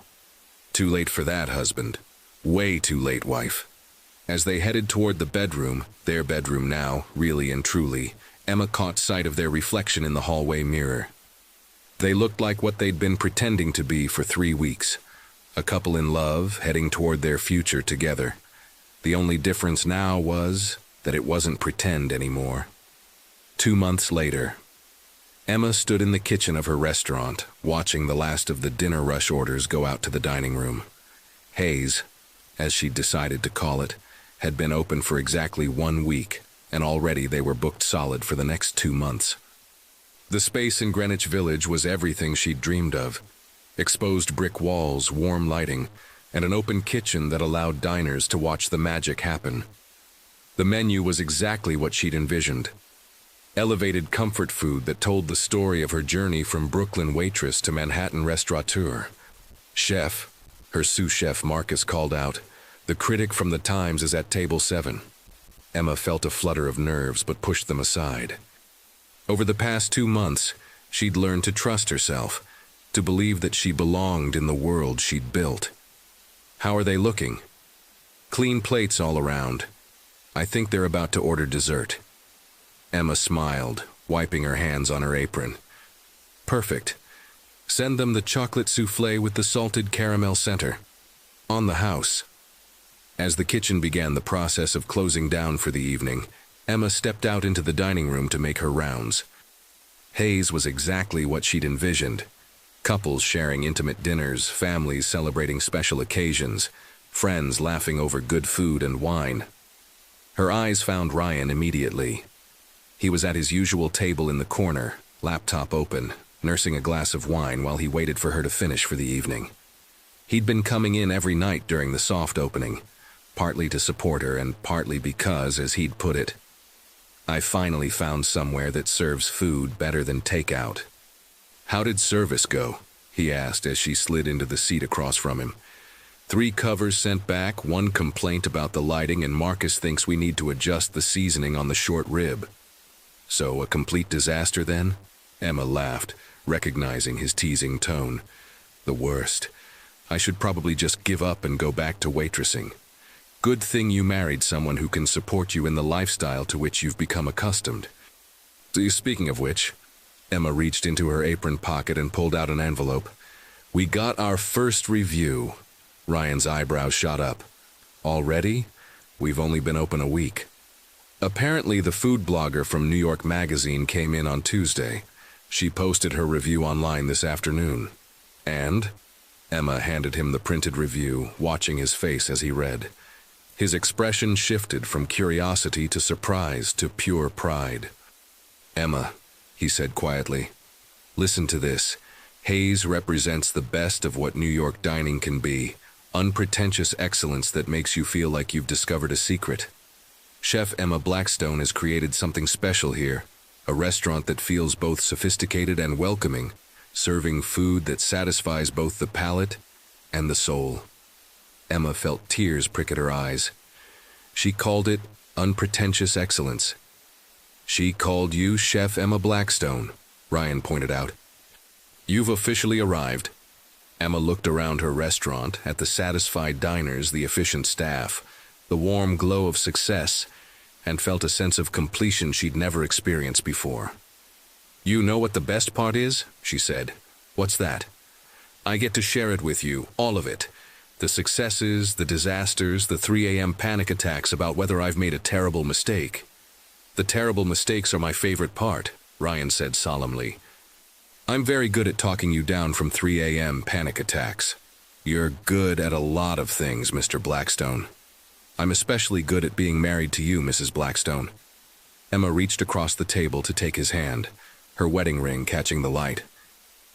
Too late for that, husband. Way too late, wife. As they headed toward the bedroom, their bedroom now, really and truly, Emma caught sight of their reflection in the hallway mirror. They looked like what they'd been pretending to be for 3 weeks. A couple in love, heading toward their future together. The only difference now was that it wasn't pretend anymore. 2 months later, Emma stood in the kitchen of her restaurant, watching the last of the dinner rush orders go out to the dining room. Hayes, as she'd decided to call it, had been open for exactly 1 week, and already they were booked solid for the next 2 months. The space in Greenwich Village was everything she'd dreamed of. Exposed brick walls, warm lighting, and an open kitchen that allowed diners to watch the magic happen. The menu was exactly what she'd envisioned. Elevated comfort food that told the story of her journey from Brooklyn waitress to Manhattan restaurateur. Chef, her sous chef Marcus called out, the critic from the Times is at table 7. Emma felt a flutter of nerves but pushed them aside. Over the past 2 months, she'd learned to trust herself, to believe that she belonged in the world she'd built. How are they looking? Clean plates all around. I think they're about to order dessert. Emma smiled, wiping her hands on her apron. Perfect. Send them the chocolate soufflé with the salted caramel center. On the house. As the kitchen began the process of closing down for the evening, Emma stepped out into the dining room to make her rounds. Hayes was exactly what she'd envisioned. Couples sharing intimate dinners, families celebrating special occasions, friends laughing over good food and wine. Her eyes found Ryan immediately. He was at his usual table in the corner, laptop open, nursing a glass of wine while he waited for her to finish for the evening. He'd been coming in every night during the soft opening, partly to support her and partly because, as he'd put it, I finally found somewhere that serves food better than takeout. How did service go? He asked as she slid into the seat across from him. 3 covers sent back, 1 complaint about the lighting, and Marcus thinks we need to adjust the seasoning on the short rib. So, a complete disaster then? Emma laughed, recognizing his teasing tone. The worst. I should probably just give up and go back to waitressing. Good thing you married someone who can support you in the lifestyle to which you've become accustomed. Speaking of which, Emma reached into her apron pocket and pulled out an envelope. We got our first review. Ryan's eyebrows shot up. Already? We've only been open a week. Apparently, the food blogger from New York Magazine came in on Tuesday. She posted her review online this afternoon. And? Emma handed him the printed review, watching his face as he read. His expression shifted from curiosity to surprise to pure pride. Emma, he said quietly, listen to this. Hayes represents the best of what New York dining can be. Unpretentious excellence that makes you feel like you've discovered a secret. Chef Emma Blackstone has created something special here, a restaurant that feels both sophisticated and welcoming, serving food that satisfies both the palate and the soul. Emma felt tears prick at her eyes. She called it Unpretentious excellence. She called you Chef Emma Blackstone, Ryan pointed out. You've officially arrived. Emma looked around her restaurant, at the satisfied diners, the efficient staff, the warm glow of success, and felt a sense of completion she'd never experienced before. You know what the best part is? She said. What's that? I get to share it with you, all of it. The successes, the disasters, the 3 a.m. panic attacks about whether I've made a terrible mistake. The terrible mistakes are my favorite part, Ryan said solemnly. I'm very good at talking you down from 3 a.m. panic attacks. You're good at a lot of things, Mr. Blackstone. I'm especially good at being married to you, Mrs. Blackstone. Emma reached across the table to take his hand, her wedding ring catching the light.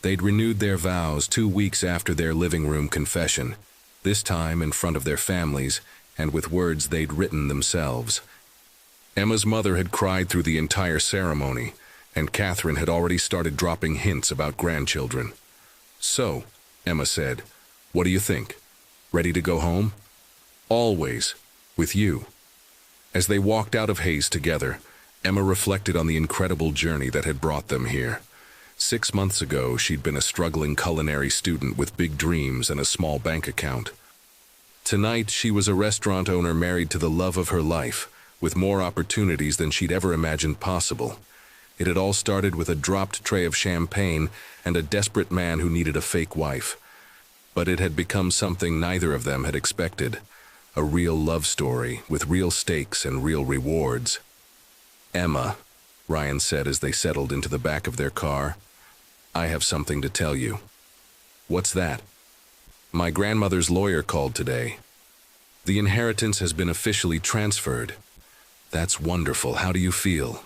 They'd renewed their vows 2 weeks after their living room confession, this time in front of their families and with words they'd written themselves. Emma's mother had cried through the entire ceremony, and Catherine had already started dropping hints about grandchildren. So, Emma said, what do you think? Ready to go home? Always, with you. As they walked out of Hayes together, Emma reflected on the incredible journey that had brought them here. 6 months ago, she'd been a struggling culinary student with big dreams and a small bank account. Tonight, she was a restaurant owner married to the love of her life, with more opportunities than she'd ever imagined possible. It had all started with a dropped tray of champagne and a desperate man who needed a fake wife. But it had become something neither of them had expected, a real love story with real stakes and real rewards. Emma, Ryan said as they settled into the back of their car, I have something to tell you. What's that? My grandmother's lawyer called today. The inheritance has been officially transferred. That's wonderful. How do you feel?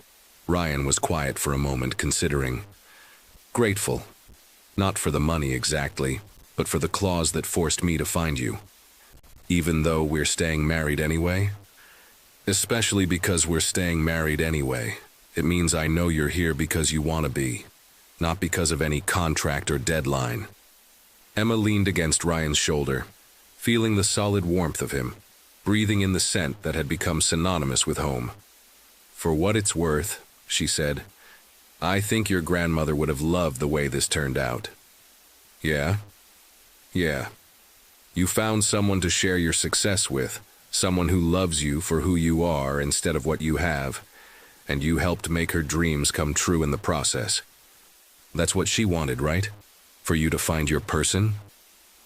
Ryan was quiet for a moment, considering. Grateful. Not for the money exactly, but for the clause that forced me to find you. Even though we're staying married anyway? Especially because we're staying married anyway. It means I know you're here because you want to be, not because of any contract or deadline. Emma leaned against Ryan's shoulder, feeling the solid warmth of him, breathing in the scent that had become synonymous with home. For what it's worth, she said, I think your grandmother would have loved the way this turned out. Yeah? Yeah. You found someone to share your success with, someone who loves you for who you are instead of what you have, and you helped make her dreams come true in the process. That's what she wanted, right? For you to find your person?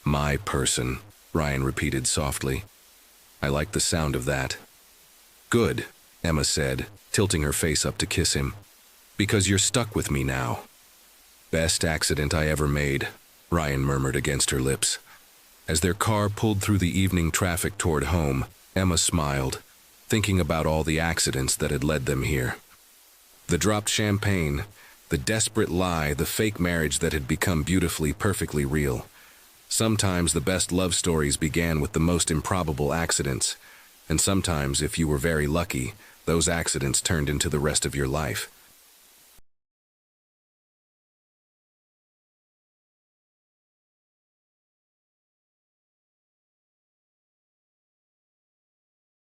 My person, Ryan repeated softly. I like the sound of that. Good, Emma said, tilting her face up to kiss him. Because you're stuck with me now. Best accident I ever made, Ryan murmured against her lips. As their car pulled through the evening traffic toward home, Emma smiled, thinking about all the accidents that had led them here. The dropped champagne, the desperate lie, the fake marriage that had become beautifully, perfectly real. Sometimes the best love stories began with the most improbable accidents, and sometimes, if you were very lucky, those accidents turned into the rest of your life.